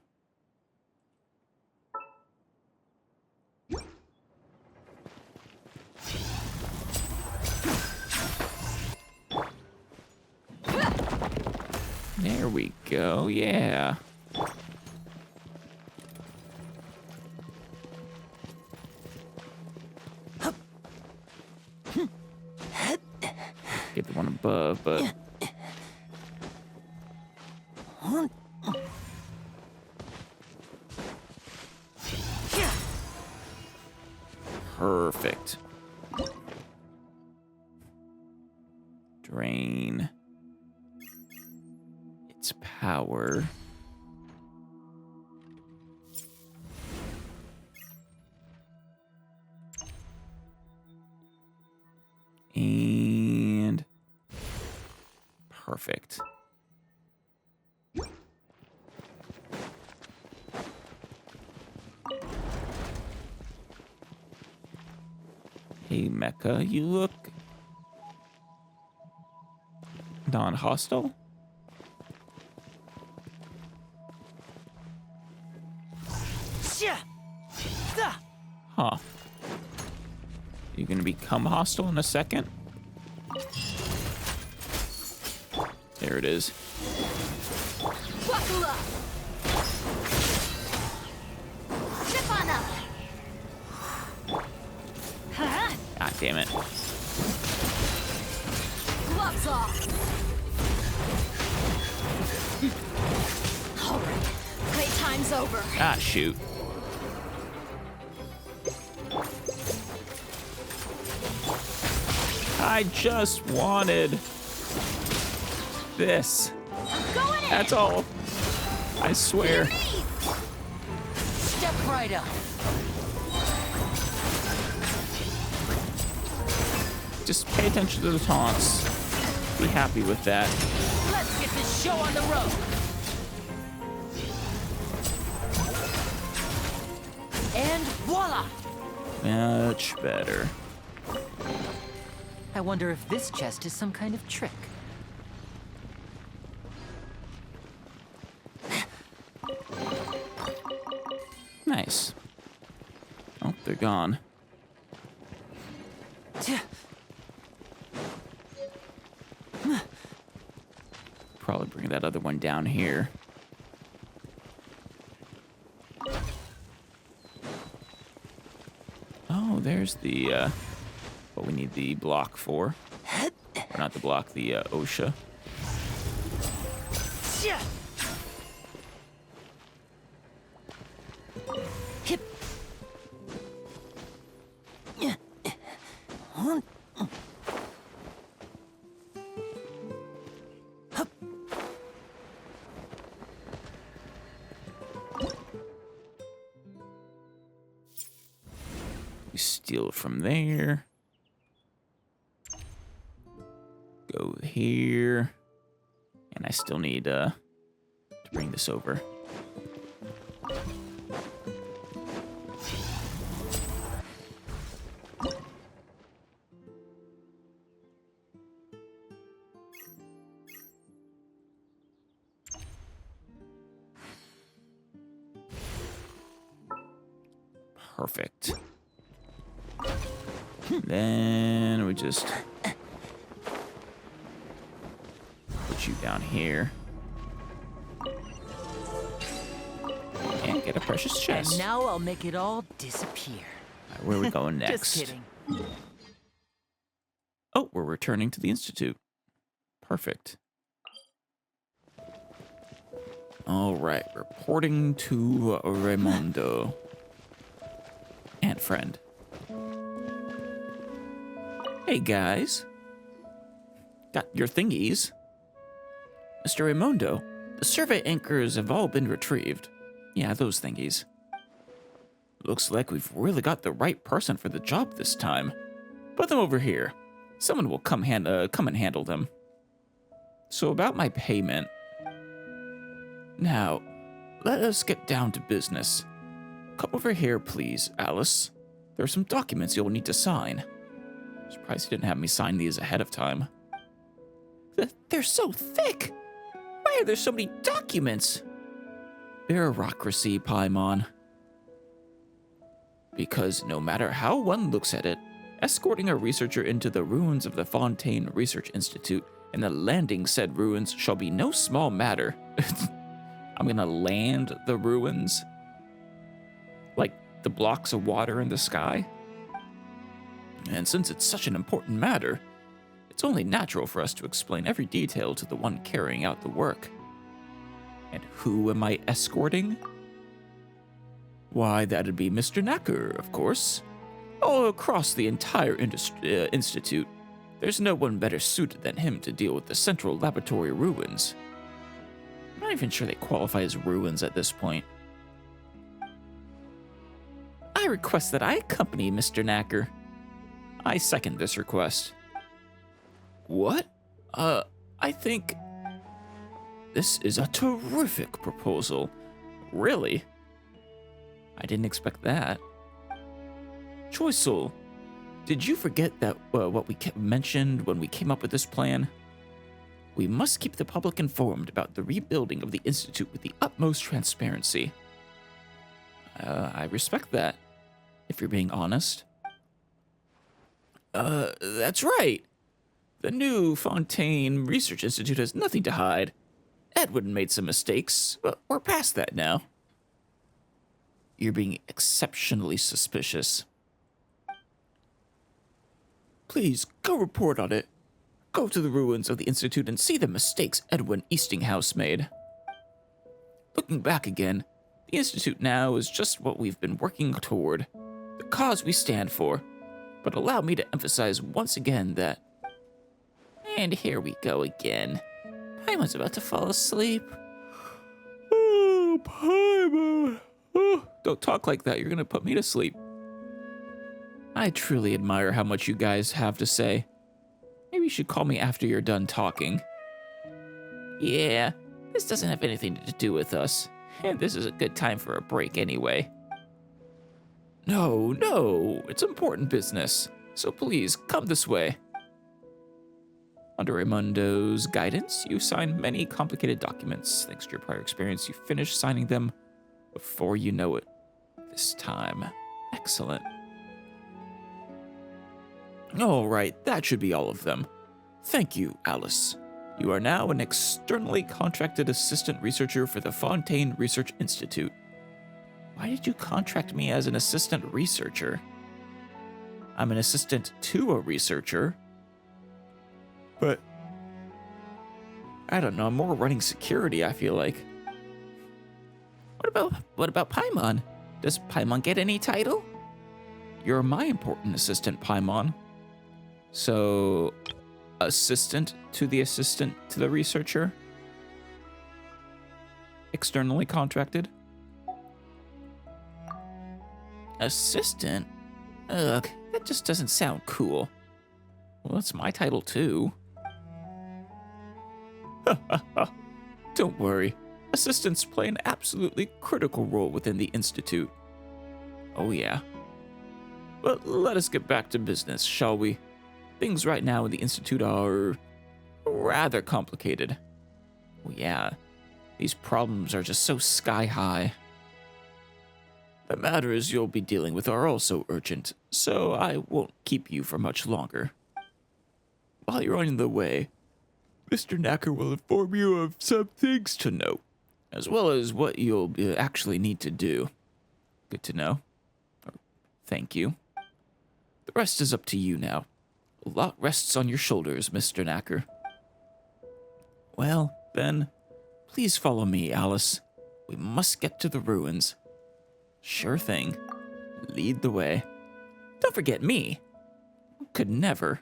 There we go. Yeah. Get the one above, but perfect. Drain its power. And perfect. Hey, Mecha, you look non-hostile? Huh. You gonna become hostile in a second? There it is. Buckle up. Zip on up. Huh? God damn it. Gloves off. All right. Playtime's over. Ah, shoot. I just wanted this. Going in. That's all. I swear. Step right up. Just pay attention to the taunts. Be happy with that. Let's get this show on the road. And voila! Much better. I wonder if this chest is some kind of trick. Nice. they're gone. Probably bring that other one down here. Oh, there's the, what we need the block for. Or not the block, the OSHA. We steal from there. Go here. And I still need to bring this over. Perfect. Then we just put you down here. And get a precious chest. And now I'll make it all disappear. All right, where are we going next? Just kidding. Oh, we're returning to the Institute. Perfect. All right, reporting to Raimundo. And friend. Hey, guys. Got your thingies. Mr. Raimundo, the survey anchors have all been retrieved. Yeah, those thingies. Looks like we've really got the right person for the job this time. Put them over here. Someone will come and handle them. So about my payment. Now, let us get down to business. Come over here, please, Alice. There are some documents you'll need to sign. Surprised you didn't have me sign these ahead of time. They're so thick! Why are there so many documents? Bureaucracy, Paimon. Because no matter how one looks at it, escorting a researcher into the ruins of the Fontaine Research Institute and the landing said ruins shall be no small matter. I'm gonna land the ruins? Like the blocks of water in the sky? And since it's such an important matter, it's only natural for us to explain every detail to the one carrying out the work. And who am I escorting? Why, that'd be Mr. Knacker, of course. All across the entire institute, there's no one better suited than him to deal with the central laboratory ruins. I'm not even sure they qualify as ruins at this point. I request that I accompany Mr. Knacker. I second this request. What? I think... This is a terrific proposal. Really? I didn't expect that. Choisul, did you forget that what we mentioned when we came up with this plan? We must keep the public informed about the rebuilding of the Institute with the utmost transparency. I respect that, if you're being honest. That's right. The new Fontaine Research Institute has nothing to hide. Edwin made some mistakes, but we're past that now. You're being exceptionally suspicious. Please, go report on it. Go to the ruins of the Institute and see the mistakes Edwin Eastinghouse made. Looking back again, the Institute now is just what we've been working toward, the cause we stand for. But allow me to emphasize once again that... And here we go again. Paimon's about to fall asleep. Oh, Paimon. Oh, don't talk like that. You're going to put me to sleep. I truly admire how much you guys have to say. Maybe you should call me after you're done talking. Yeah, this doesn't have anything to do with us. And this is a good time for a break anyway. No, it's important business. So please, come this way. Under Raimundo's guidance, you signed many complicated documents. Thanks to your prior experience, you finished signing them before you know it. This time. Excellent. All right, that should be all of them. Thank you, Alice. You are now an externally contracted assistant researcher for the Fontaine Research Institute. Why did you contract me as an assistant researcher? I'm an assistant to a researcher. But I don't know, I'm more running security, I feel like. What about Paimon? Does Paimon get any title? You're my important assistant, Paimon. So, assistant to the researcher? Externally contracted? Assistant? Ugh, that just doesn't sound cool. Well, that's my title too. Don't worry. Assistants play an absolutely critical role within the Institute. Oh yeah. But let us get back to business, shall we? Things right now in the Institute are rather complicated. Oh yeah, these problems are just so sky high. The matters you'll be dealing with are also urgent, so I won't keep you for much longer. While you're on the way, Mr. Knacker will inform you of some things to note, as well as what you'll actually need to do. Good to know. Thank you. The rest is up to you now. A lot rests on your shoulders, Mr. Knacker. Well, then, please follow me, Alice. We must get to the ruins. Sure thing. Lead the way. Don't forget me. Could never.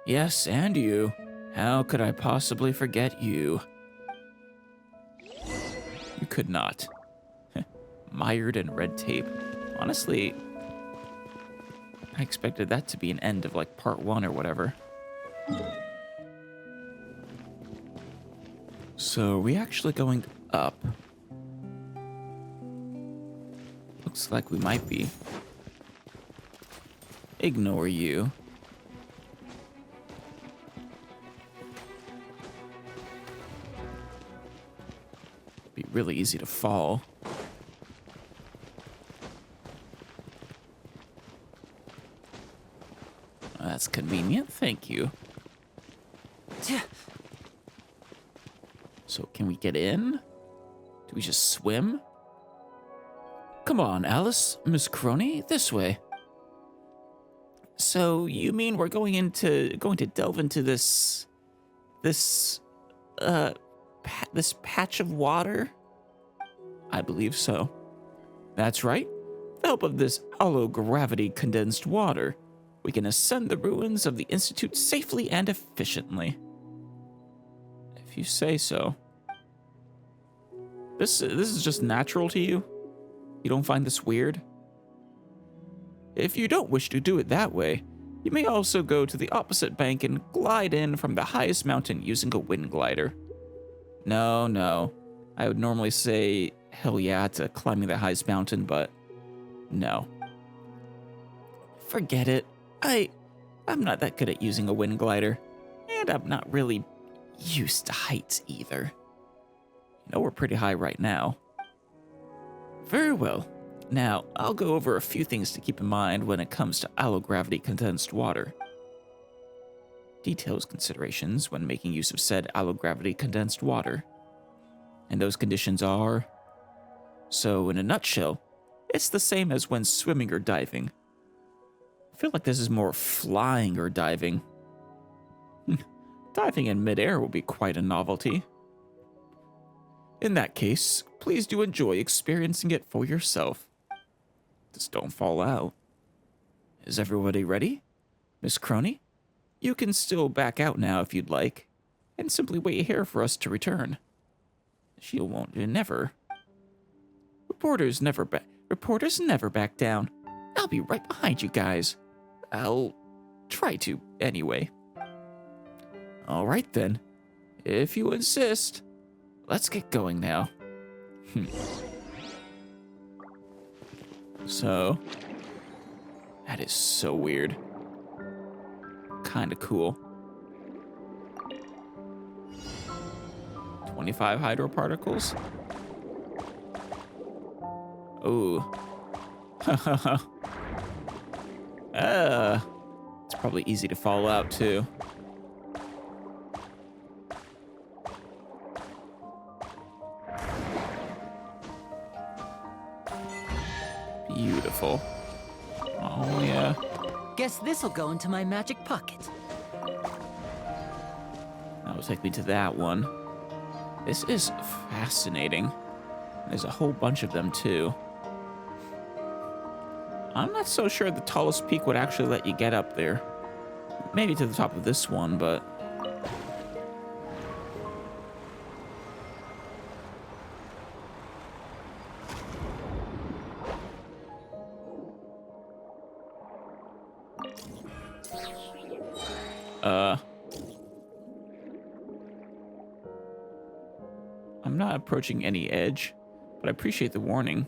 Yes, and you. How could I possibly forget you? You could not. Mired in red tape. Honestly, I expected that to be an end of like part 1 or whatever. So, are we actually going up? Looks like we might be. Ignore you. Be really easy to fall. That's convenient, thank you. So, can we get in? Do we just swim? Come on, Alice, Miss Crony, this way. So, you mean we're going to delve into this patch of water? I believe so. That's right. With the help of this hollow-gravity condensed water, we can ascend the ruins of the Institute safely and efficiently. If you say so. This is just natural to you? You don't find this weird? If you don't wish to do it that way, you may also go to the opposite bank and glide in from the highest mountain using a wind glider. No. I would normally say hell yeah to climbing the highest mountain, but no. Forget it. I'm not that good at using a wind glider, and I'm not really used to heights either. You know we're pretty high right now. Very well. Now, I'll go over a few things to keep in mind when it comes to allogravity condensed water. Details considerations when making use of said allogravity condensed water. And those conditions are... So, in a nutshell, it's the same as when swimming or diving. I feel like this is more flying or diving. Diving in midair will be quite a novelty. In that case, please do enjoy experiencing it for yourself. Just don't fall out. Is everybody ready? Miss Crony? You can still back out now if you'd like, and simply wait here for us to return. She won't, never. Reporters never back down. I'll be right behind you guys. I'll try to, anyway. All right then. If you insist. Let's get going now. So, that is so weird. Kinda cool. 25 hydroparticles? Ooh. It's Probably easy to fall out too. Beautiful. Oh yeah. Guess this'll go into my magic pocket. That will take me to that one. This is fascinating. There's a whole bunch of them too. I'm not so sure the tallest peak would actually let you get up there. Maybe to the top of this one, but... I'm not approaching any edge, but I appreciate the warning.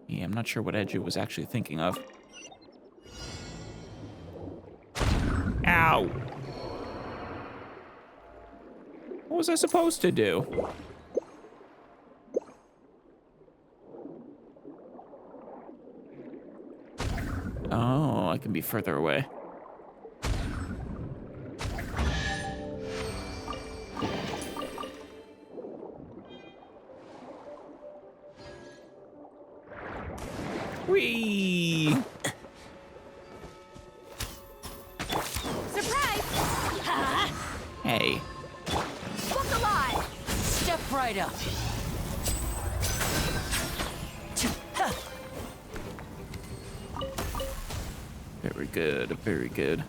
Yeah, I'm not sure what edge it was actually thinking of. Ow! What was I supposed to do? Oh, I can be further away. Whee! Surprise! Ha! Hey. Walk alive! Step right up. Very good, very good.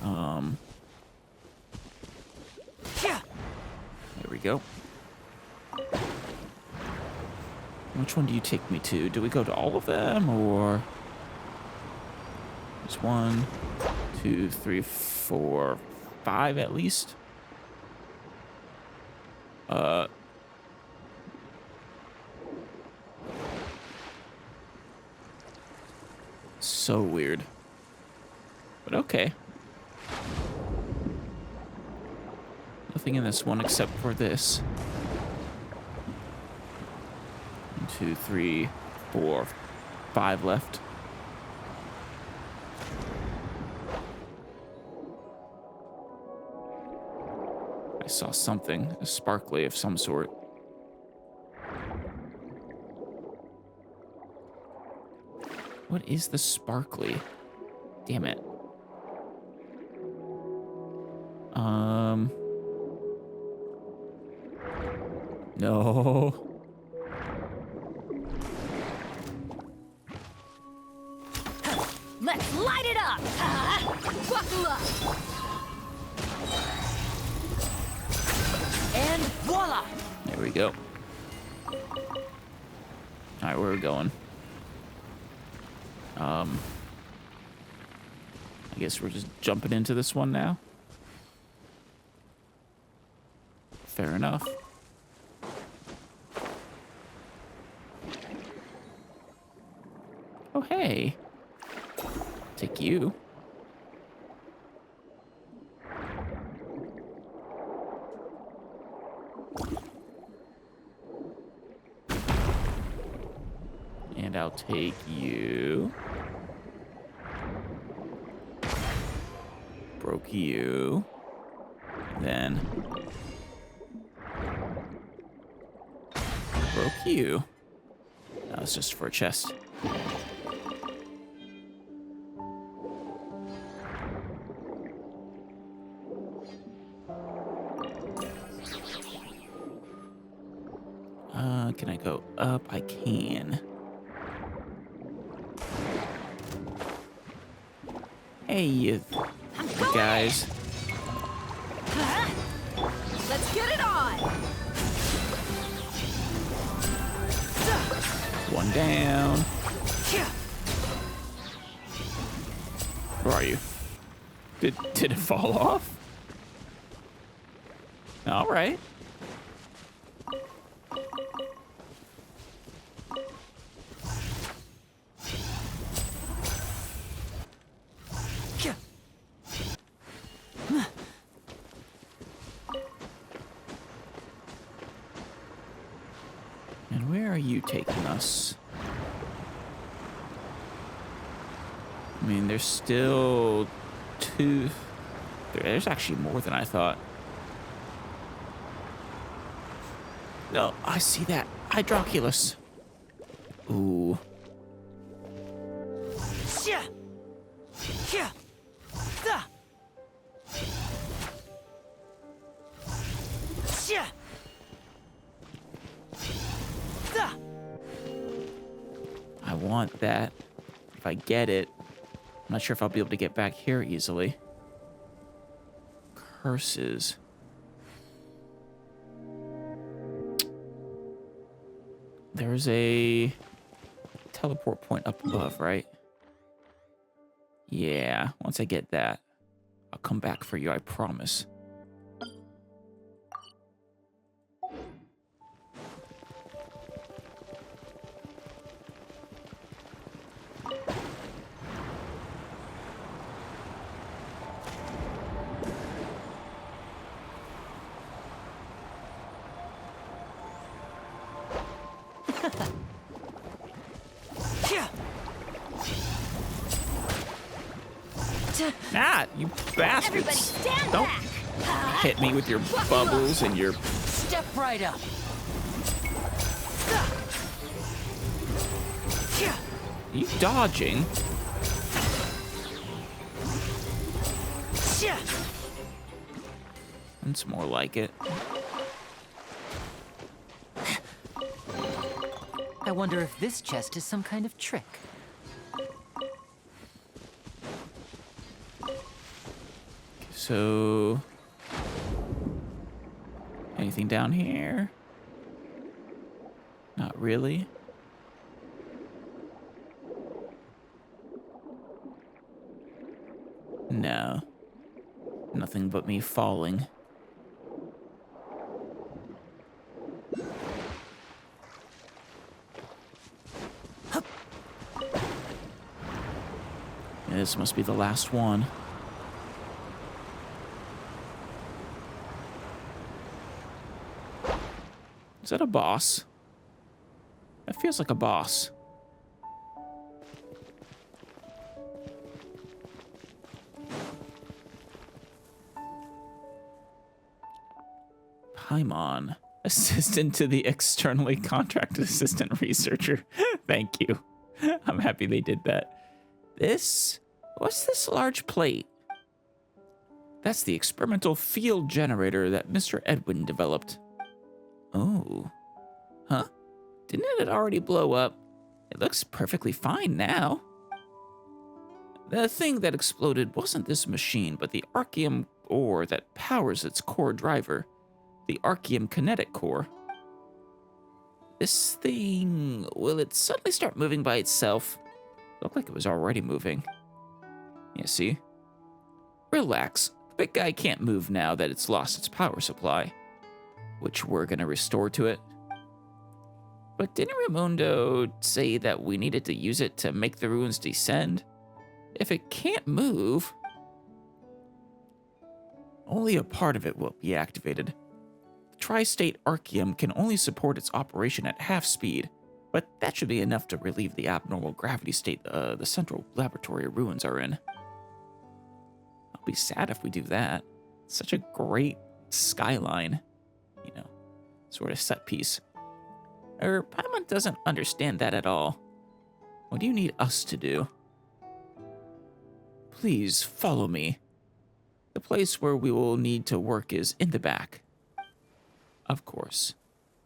There we go. Which one do you take me to? Do we go to all of them, or... There's 1, 2, 3, 4, 5 at least? So weird. But okay. Nothing in this one except for this. 1, 2, 3, 4, 5 left. I saw something, a sparkly of some sort. What is the sparkly? Damn it. No. Let's light it up! Ha! Buckle up! And voila! There we go. Alright, where are we going? I guess we're just jumping into this one now. Fair enough. Oh, hey. Take you. And I'll take you. Broke you. Then broke you. That was just for a chest. Can I go up? I can. Hey, you guys. Let's get it on! One down. Where are you? Did it fall off? All right. taking us? I mean, there's still two... There's actually more than I thought. No, I see that. Hydroculus. Ooh. I want that. If I get it, I'm not sure if I'll be able to get back here easily. Curses. There's a teleport point up above, right? Yeah, once I get that, I'll come back for you, I promise. Ah, you bastards! Everybody stand Don't back! hit me with your bubbles and your... Step right up. Are you dodging? That's more like it. I wonder if this chest is some kind of trick. So... anything down here? Not really. No. Nothing but me falling. Yeah, this must be the last one. Is that a boss? That feels like a boss. Paimon, assistant to the externally contracted assistant researcher. Thank you. I'm happy they did that. What's this large plate? That's the experimental field generator that Mr. Edwin developed. Oh. Huh? Didn't it already blow up? It looks perfectly fine now. The thing that exploded wasn't this machine, but the archaeum ore that powers its core driver. The archaeum kinetic core. This thing... will it suddenly start moving by itself? It looked like it was already moving. Yeah, see? Relax. The big guy can't move now that it's lost its power supply. Which we're gonna restore to it. But didn't Raimundo say that we needed to use it to make the ruins descend? If it can't move... only a part of it will be activated. The tri-state archaeum can only support its operation at half speed, but that should be enough to relieve the abnormal gravity state the central laboratory ruins are in. I'll be sad if we do that. It's such a great skyline. You know, sort of set piece. Paimon doesn't understand that at all. What do you need us to do? Please follow me. The place where we will need to work is in the back. Of course.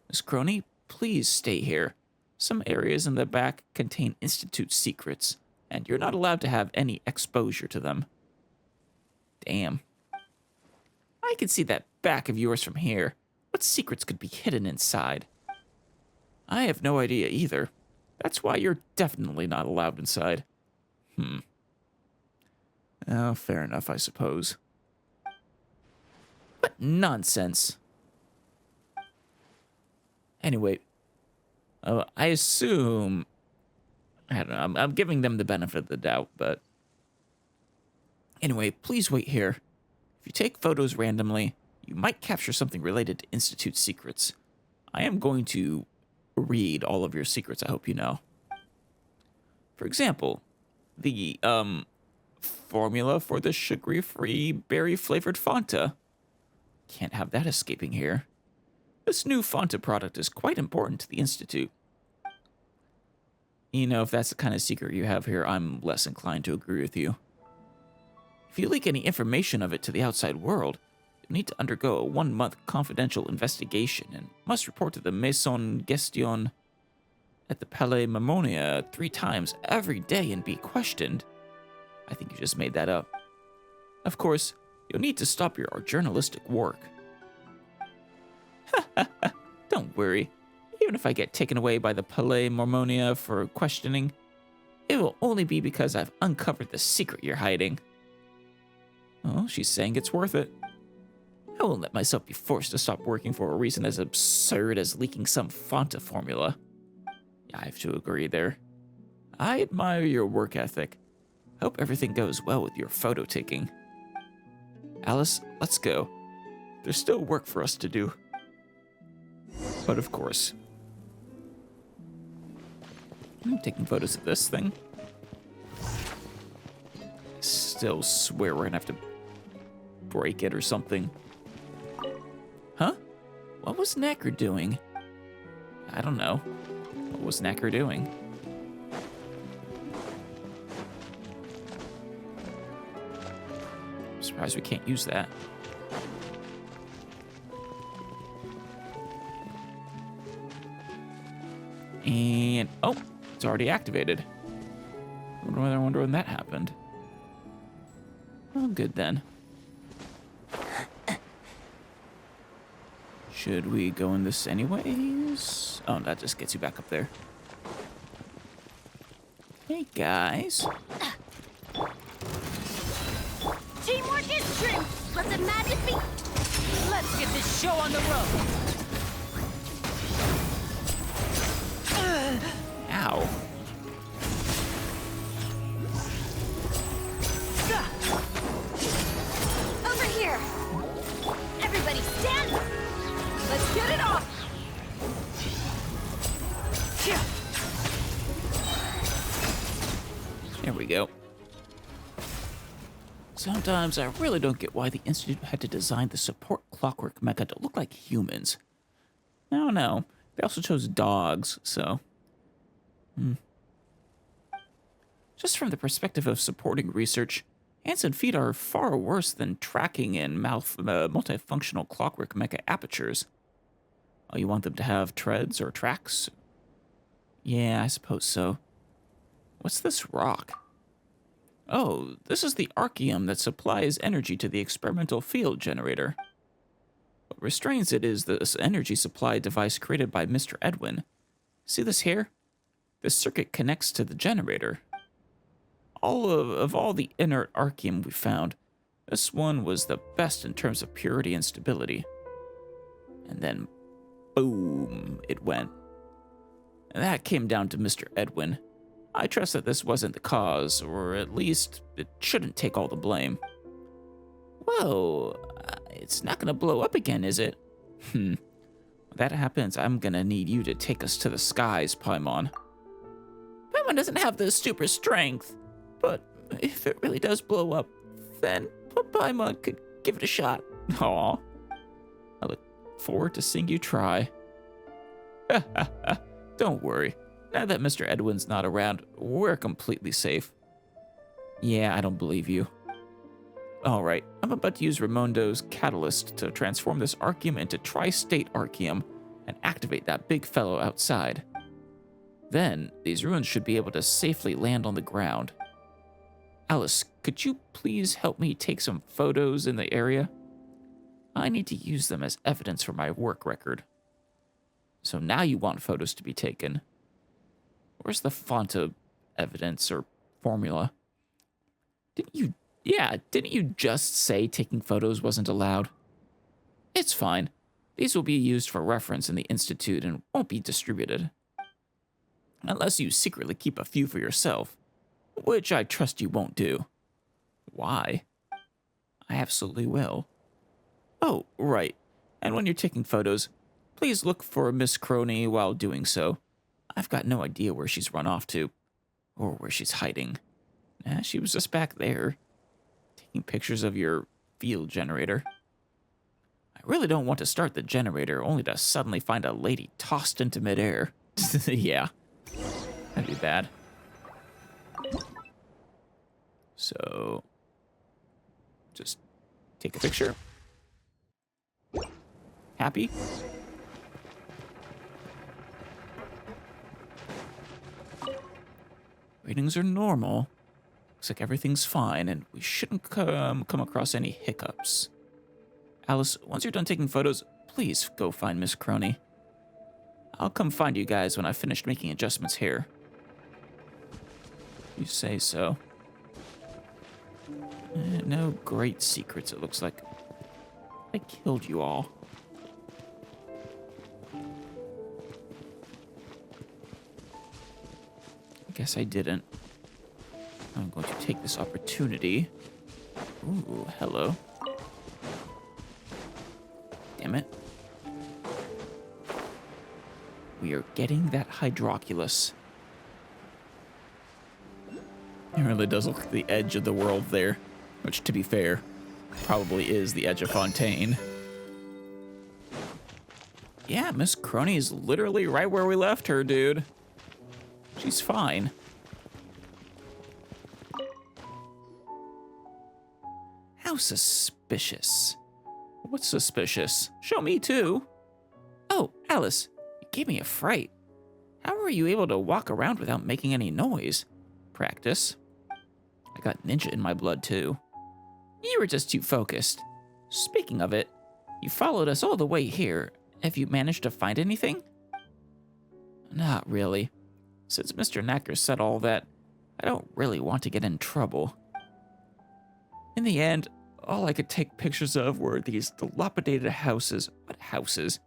Miss Crony, please stay here. Some areas in the back contain Institute secrets, and you're not allowed to have any exposure to them. Damn. I can see that back of yours from here. What secrets could be hidden inside? I have no idea either. That's why you're definitely not allowed inside. Oh, fair enough, I suppose. What nonsense. Anyway, I assume... I don't know, I'm giving them the benefit of the doubt, but... Anyway, please wait here. If you take photos randomly, you might capture something related to Institute secrets. I am going to read all of your secrets, I hope you know. For example, the, formula for the sugary-free berry-flavored Fanta. Can't have that escaping here. This new Fanta product is quite important to the Institute. You know, if that's the kind of secret you have here, I'm less inclined to agree with you. If you leak any information of it to the outside world, you'll need to undergo a 1-month confidential investigation and must report to the Maison Gestion at the Palais Marmonia 3 times every day and be questioned. I think you just made that up. Of course, you'll need to stop your journalistic work. Don't worry. Even if I get taken away by the Palais Marmonia for questioning, it will only be because I've uncovered the secret you're hiding. Oh, she's saying it's worth it. I won't let myself be forced to stop working for a reason as absurd as leaking some Fanta formula. Yeah, I have to agree there. I admire your work ethic. Hope everything goes well with your photo taking. Alice, let's go. There's still work for us to do. But of course. I'm taking photos of this thing. Still swear we're gonna have to break it or something. Huh? What was Knacker doing? I don't know. What was Knacker doing? I'm surprised we can't use that. And, oh, it's already activated. I wonder when that happened. Oh, good then. Should we go in this anyways? Oh, that just gets you back up there. Hey, guys. Teamwork is true. Let the madness be. Let's get this show on the road. Ow. Over here. Everybody stand. Let's get it off. There we go. Sometimes I really don't get why the Institute had to design the support clockwork mecha to look like humans. I don't know. They also chose dogs, so... Just from the perspective of supporting research, hands and feet are far worse than tracking and multifunctional clockwork mecha apertures. Oh, you want them to have treads or tracks? Yeah, I suppose so. What's this rock? Oh, this is the archeum that supplies energy to the experimental field generator. What restrains it is this energy supply device created by Mr. Edwin. See this here? This circuit connects to the generator. Of all the inert archeum we found, this one was the best in terms of purity and stability. And then, boom, it went. And that came down to Mr. Edwin. I trust that this wasn't the cause, or at least it shouldn't take all the blame. Whoa, it's not gonna blow up again, is it? When that happens, I'm gonna need you to take us to the skies, Paimon. Paimon doesn't have the super strength, but if it really does blow up, then Paimon could give it a shot. Aw. I look forward to seeing you try. Don't worry. Now that Mr. Edwin's not around, we're completely safe. Yeah, I don't believe you. Alright, I'm about to use Raimondo's catalyst to transform this archeum into tri-state archeum and activate that big fellow outside. Then, these ruins should be able to safely land on the ground. Alice, could you please help me take some photos in the area? I need to use them as evidence for my work record. So now you want photos to be taken. Where's the Fanta evidence or formula? Didn't you just say taking photos wasn't allowed? It's fine. These will be used for reference in the Institute and won't be distributed. Unless you secretly keep a few for yourself, which I trust you won't do. Why? I absolutely will. Oh, right. And when you're taking photos, Please look for Miss Crony while doing so. I've got no idea where she's run off to, or where she's hiding. She was just back there, taking pictures of your field generator. I really don't want to start the generator only to suddenly find a lady tossed into midair. Yeah, that'd be bad. So, just take a picture. Happy? Ratings are normal. Looks like everything's fine, and we shouldn't come across any hiccups. Alice, once you're done taking photos, please go find Miss Crony. I'll come find you guys when I've finished making adjustments here. You say so. No great secrets, it looks like. I killed you all. Guess I didn't. I'm going to take this opportunity. Ooh, hello. Damn it. We are getting that hydroculus. It really does look like the edge of the world there, which, to be fair, probably is the edge of Fontaine. Yeah, Miss Crony is literally right where we left her, dude. She's fine. How suspicious. What's suspicious? Show me too. Oh, Alice, you gave me a fright. How were you able to walk around without making any noise? Practice. I got ninja in my blood too. You were just too focused. Speaking of it, you followed us all the way here. Have you managed to find anything? Not really. Since Mr. Knacker said all that, I don't really want to get in trouble. In the end, all I could take pictures of were these dilapidated houses. What houses?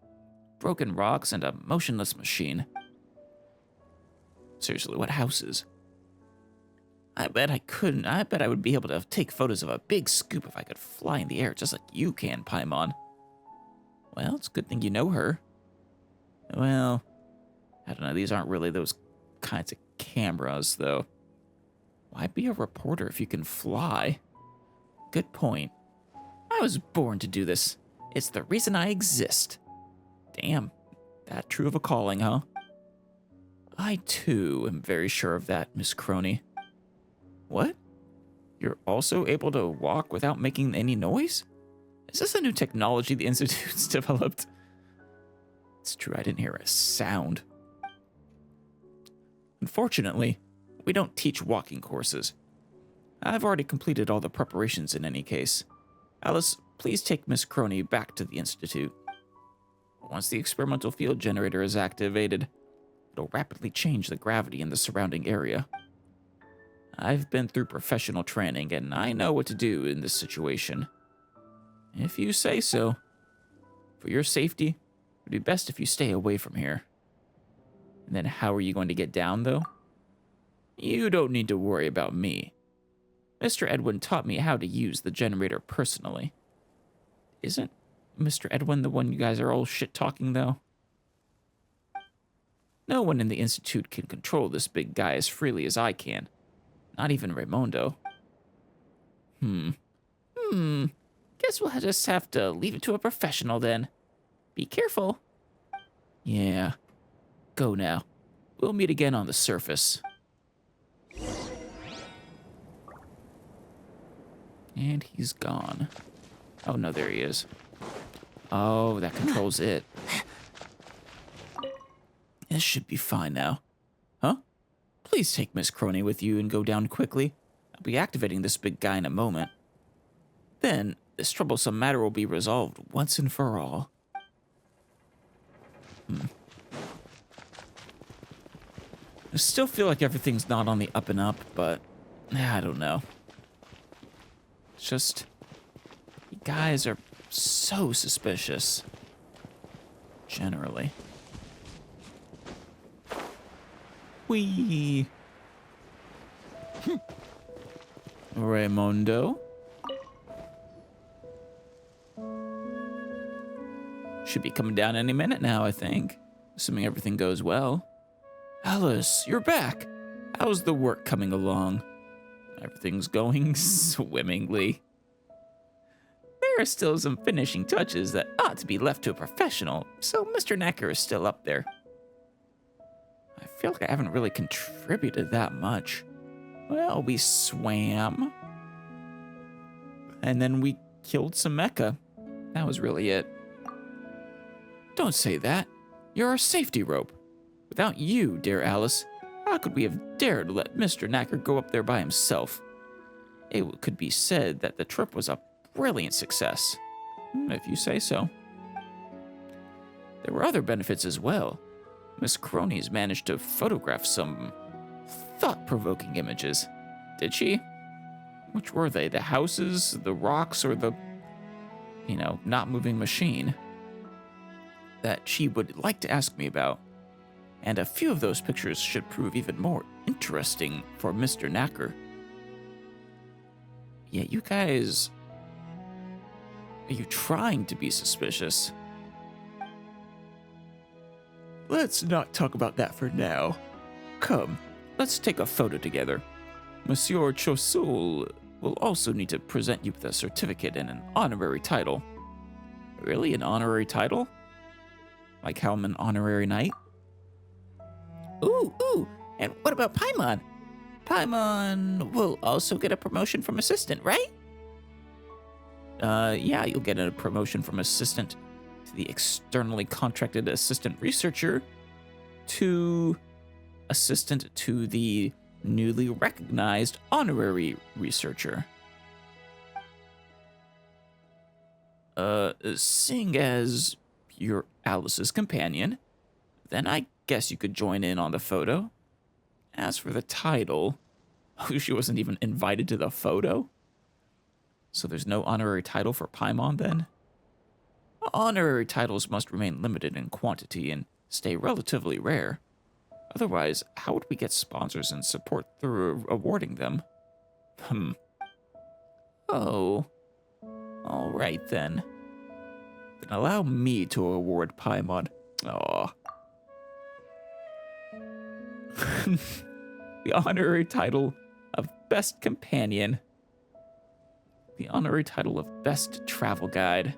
Broken rocks and a motionless machine. Seriously, what houses? I bet I would be able to take photos of a big scoop if I could fly in the air just like you can, Paimon. Well, it's a good thing you know her. Well, I don't know, these aren't really those kinds of cameras, though. Why be a reporter if you can fly? Good point. I was born to do this. It's the reason I exist. Damn, that true of a calling, huh? I, too, am very sure of that, Miss Crony. What? You're also able to walk without making any noise? Is this a new technology the Institute's developed? It's true, I didn't hear a sound. Unfortunately, we don't teach walking courses. I've already completed all the preparations in any case. Alice, please take Miss Crony back to the Institute. Once the experimental field generator is activated, it'll rapidly change the gravity in the surrounding area. I've been through professional training, and I know what to do in this situation. If you say so. For your safety, it would be best if you stay away from here. And then how are you going to get down, though? You don't need to worry about me. Mr. Edwin taught me how to use the generator personally. Isn't Mr. Edwin the one you guys are all shit-talking, though? No one in the Institute can control this big guy as freely as I can. Not even Raimundo. Guess we'll just have to leave it to a professional then. Be careful. Yeah. Go now. We'll meet again on the surface. And he's gone. Oh, no, there he is. Oh, that controls it. This should be fine now. Huh? Please take Miss Crony with you and go down quickly. I'll be activating this big guy in a moment. Then, this troublesome matter will be resolved once and for all. I still feel like everything's not on the up and up, but I don't know. It's just, you guys are so suspicious. Generally. Whee! Raimundo? Should be coming down any minute now, I think. Assuming everything goes well. Alice, you're back. How's the work coming along? Everything's going swimmingly. There are still some finishing touches that ought to be left to a professional, so Mr. Necker is still up there. I feel like I haven't really contributed that much. Well, we swam. And then we killed some mecha. That was really it. Don't say that. You're our safety rope. Without you, dear Alice, how could we have dared let Mr. Knacker go up there by himself? It could be said that the trip was a brilliant success, if you say so. There were other benefits as well. Miss Cronies managed to photograph some thought-provoking images. Did she? Which were they? The houses, the rocks, or the, not moving machine? That she would like to ask me about. And a few of those pictures should prove even more interesting for Mr. Knacker. Yeah, you guys... Are you trying to be suspicious? Let's not talk about that for now. Come, let's take a photo together. Monsieur Chosul will also need to present you with a certificate and an honorary title. Really, an honorary title? Like how I'm an honorary knight? Ooh, and what about Paimon? Paimon will also get a promotion from assistant, right? Yeah, you'll get a promotion from assistant to the externally contracted assistant researcher to assistant to the newly recognized honorary researcher. Seeing as you're Alice's companion, then I guess you could join in on the photo. As for the title, she wasn't even invited to the photo? So there's no honorary title for Paimon then? Honorary titles must remain limited in quantity and stay relatively rare. Otherwise, how would we get sponsors and support through awarding them? Oh. All right then. Then allow me to award Paimon. Aw. The honorary title of Best Companion. The honorary title of Best Travel Guide.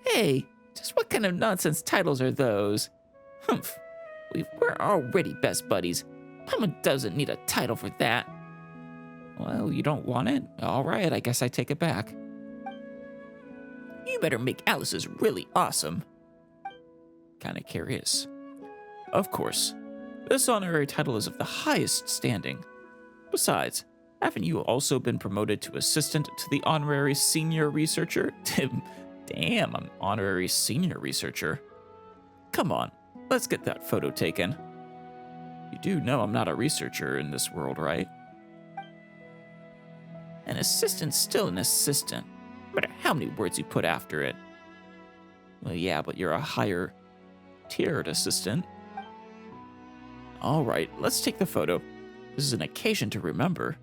Hey, just what kind of nonsense titles are those? Humph. We're already best buddies. Paimon doesn't need a title for that. Well, you don't want it? All right, I guess I take it back. You better make Alice's really awesome. Kinda curious. Of course. This honorary title is of the highest standing. Besides, haven't you also been promoted to assistant to the honorary senior researcher? Damn, I'm honorary senior researcher. Come on, let's get that photo taken. You do know I'm not a researcher in this world, right? An assistant's still an assistant, no matter how many words you put after it. Well, yeah, but you're a higher tiered assistant. All right, let's take the photo. This is an occasion to remember.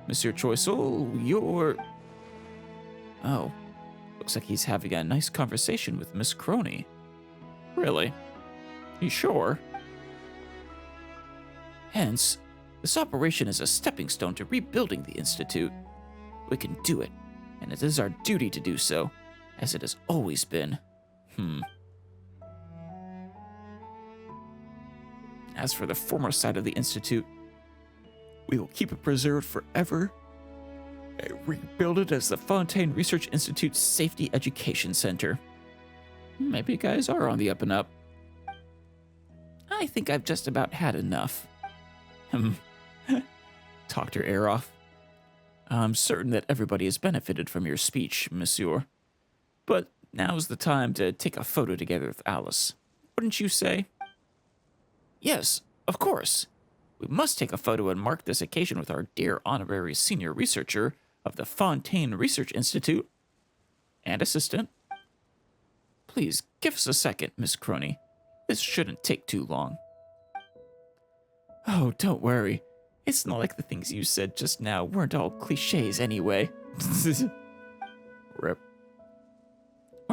Monsieur Choiseul, you're... Oh, looks like he's having a nice conversation with Miss Crony. Really? You sure? Hence, this operation is a stepping stone to rebuilding the Institute. We can do it, and it is our duty to do so, as it has always been. As for the former site of the Institute, we will keep it preserved forever and rebuild it as the Fontaine Research Institute's Safety Education Center. Maybe you guys are on the up and up. I think I've just about had enough. Talked her ear off. I'm certain that everybody has benefited from your speech, monsieur. But now's the time to take a photo together with Alice. Wouldn't you say? Yes, of course. We must take a photo and mark this occasion with our dear honorary senior researcher of the Fontaine Research Institute and assistant. Please, give us a second, Miss Crony. This shouldn't take too long. Oh, don't worry. It's not like the things you said just now weren't all cliches anyway. Rip.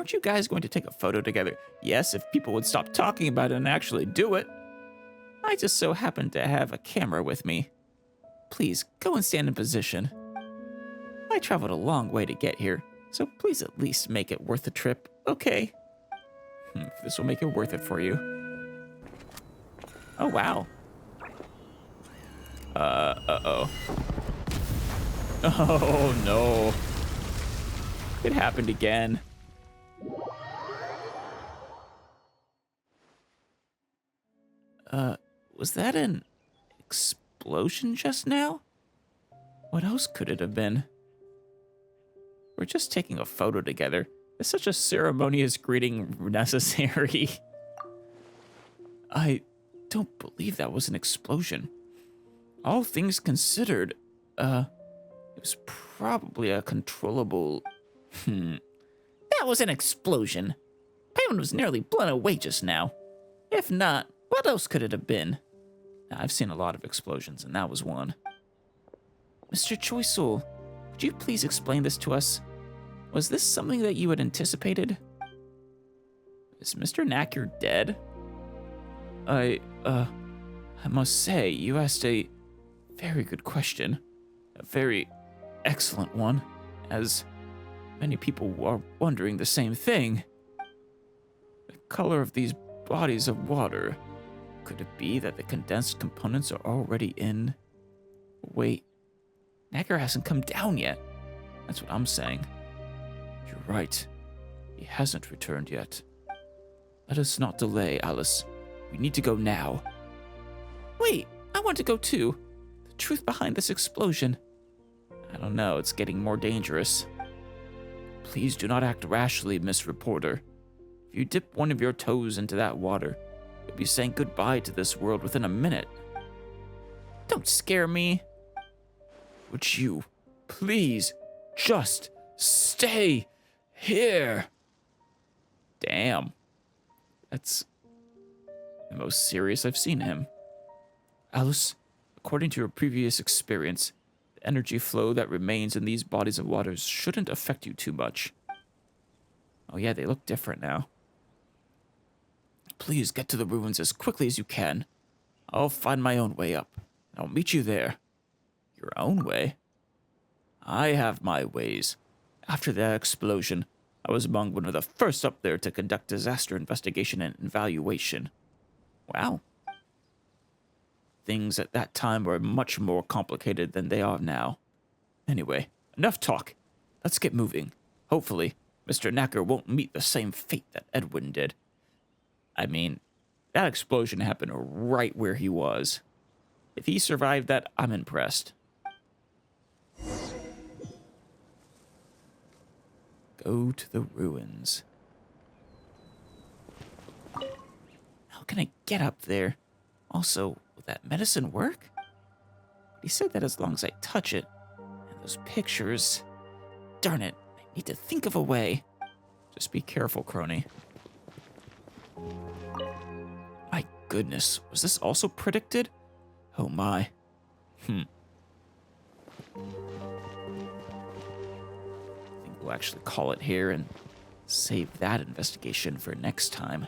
Aren't you guys going to take a photo together? Yes, if people would stop talking about it and actually do it. I just so happen to have a camera with me. Please, go and stand in position. I traveled a long way to get here, so please at least make it worth the trip, okay? If this will make it worth it for you. Oh, wow. Uh-oh. Oh, no. It happened again. Was that an explosion just now? What else could it have been? We're just taking a photo together. Is such a ceremonious greeting necessary? I don't believe that was an explosion. All things considered, it was probably a controllable... That was an explosion. Paimon was nearly blown away just now. If not, what else could it have been? I've seen a lot of explosions, and that was one. Mr. Choisul, could you please explain this to us? Was this something that you had anticipated? Is Mr. Nacker dead? I must say, you asked a very good question. A very excellent one, as many people are wondering the same thing. The color of these bodies of water. Could it be that the condensed components are already in? Wait, Nacker hasn't come down yet. That's what I'm saying. You're right. He hasn't returned yet. Let us not delay, Alice. We need to go now. Wait, I want to go too. The truth behind this explosion. I don't know, it's getting more dangerous. Please do not act rashly, Miss Reporter. If you dip one of your toes into that water, you'll be saying goodbye to this world within a minute. Don't scare me. Would you, please, just stay here? Damn. That's the most serious I've seen him. Alice, according to your previous experience, the energy flow that remains in these bodies of waters shouldn't affect you too much. Oh yeah, they look different now. Please get to the ruins as quickly as you can. I'll find my own way up. I'll meet you there. Your own way? I have my ways. After that explosion, I was among one of the first up there to conduct disaster investigation and evaluation. Wow. Things at that time were much more complicated than they are now. Anyway, enough talk. Let's get moving. Hopefully, Mr. Nacker won't meet the same fate that Edwin did. I mean, that explosion happened right where he was. If he survived that, I'm impressed. Go to the ruins. How can I get up there? Also, will that medicine work? He said that as long as I touch it. And those pictures... Darn it, I need to think of a way. Just be careful, crony. My goodness, was this also predicted? Oh my. I think we'll actually call it here and save that investigation for next time.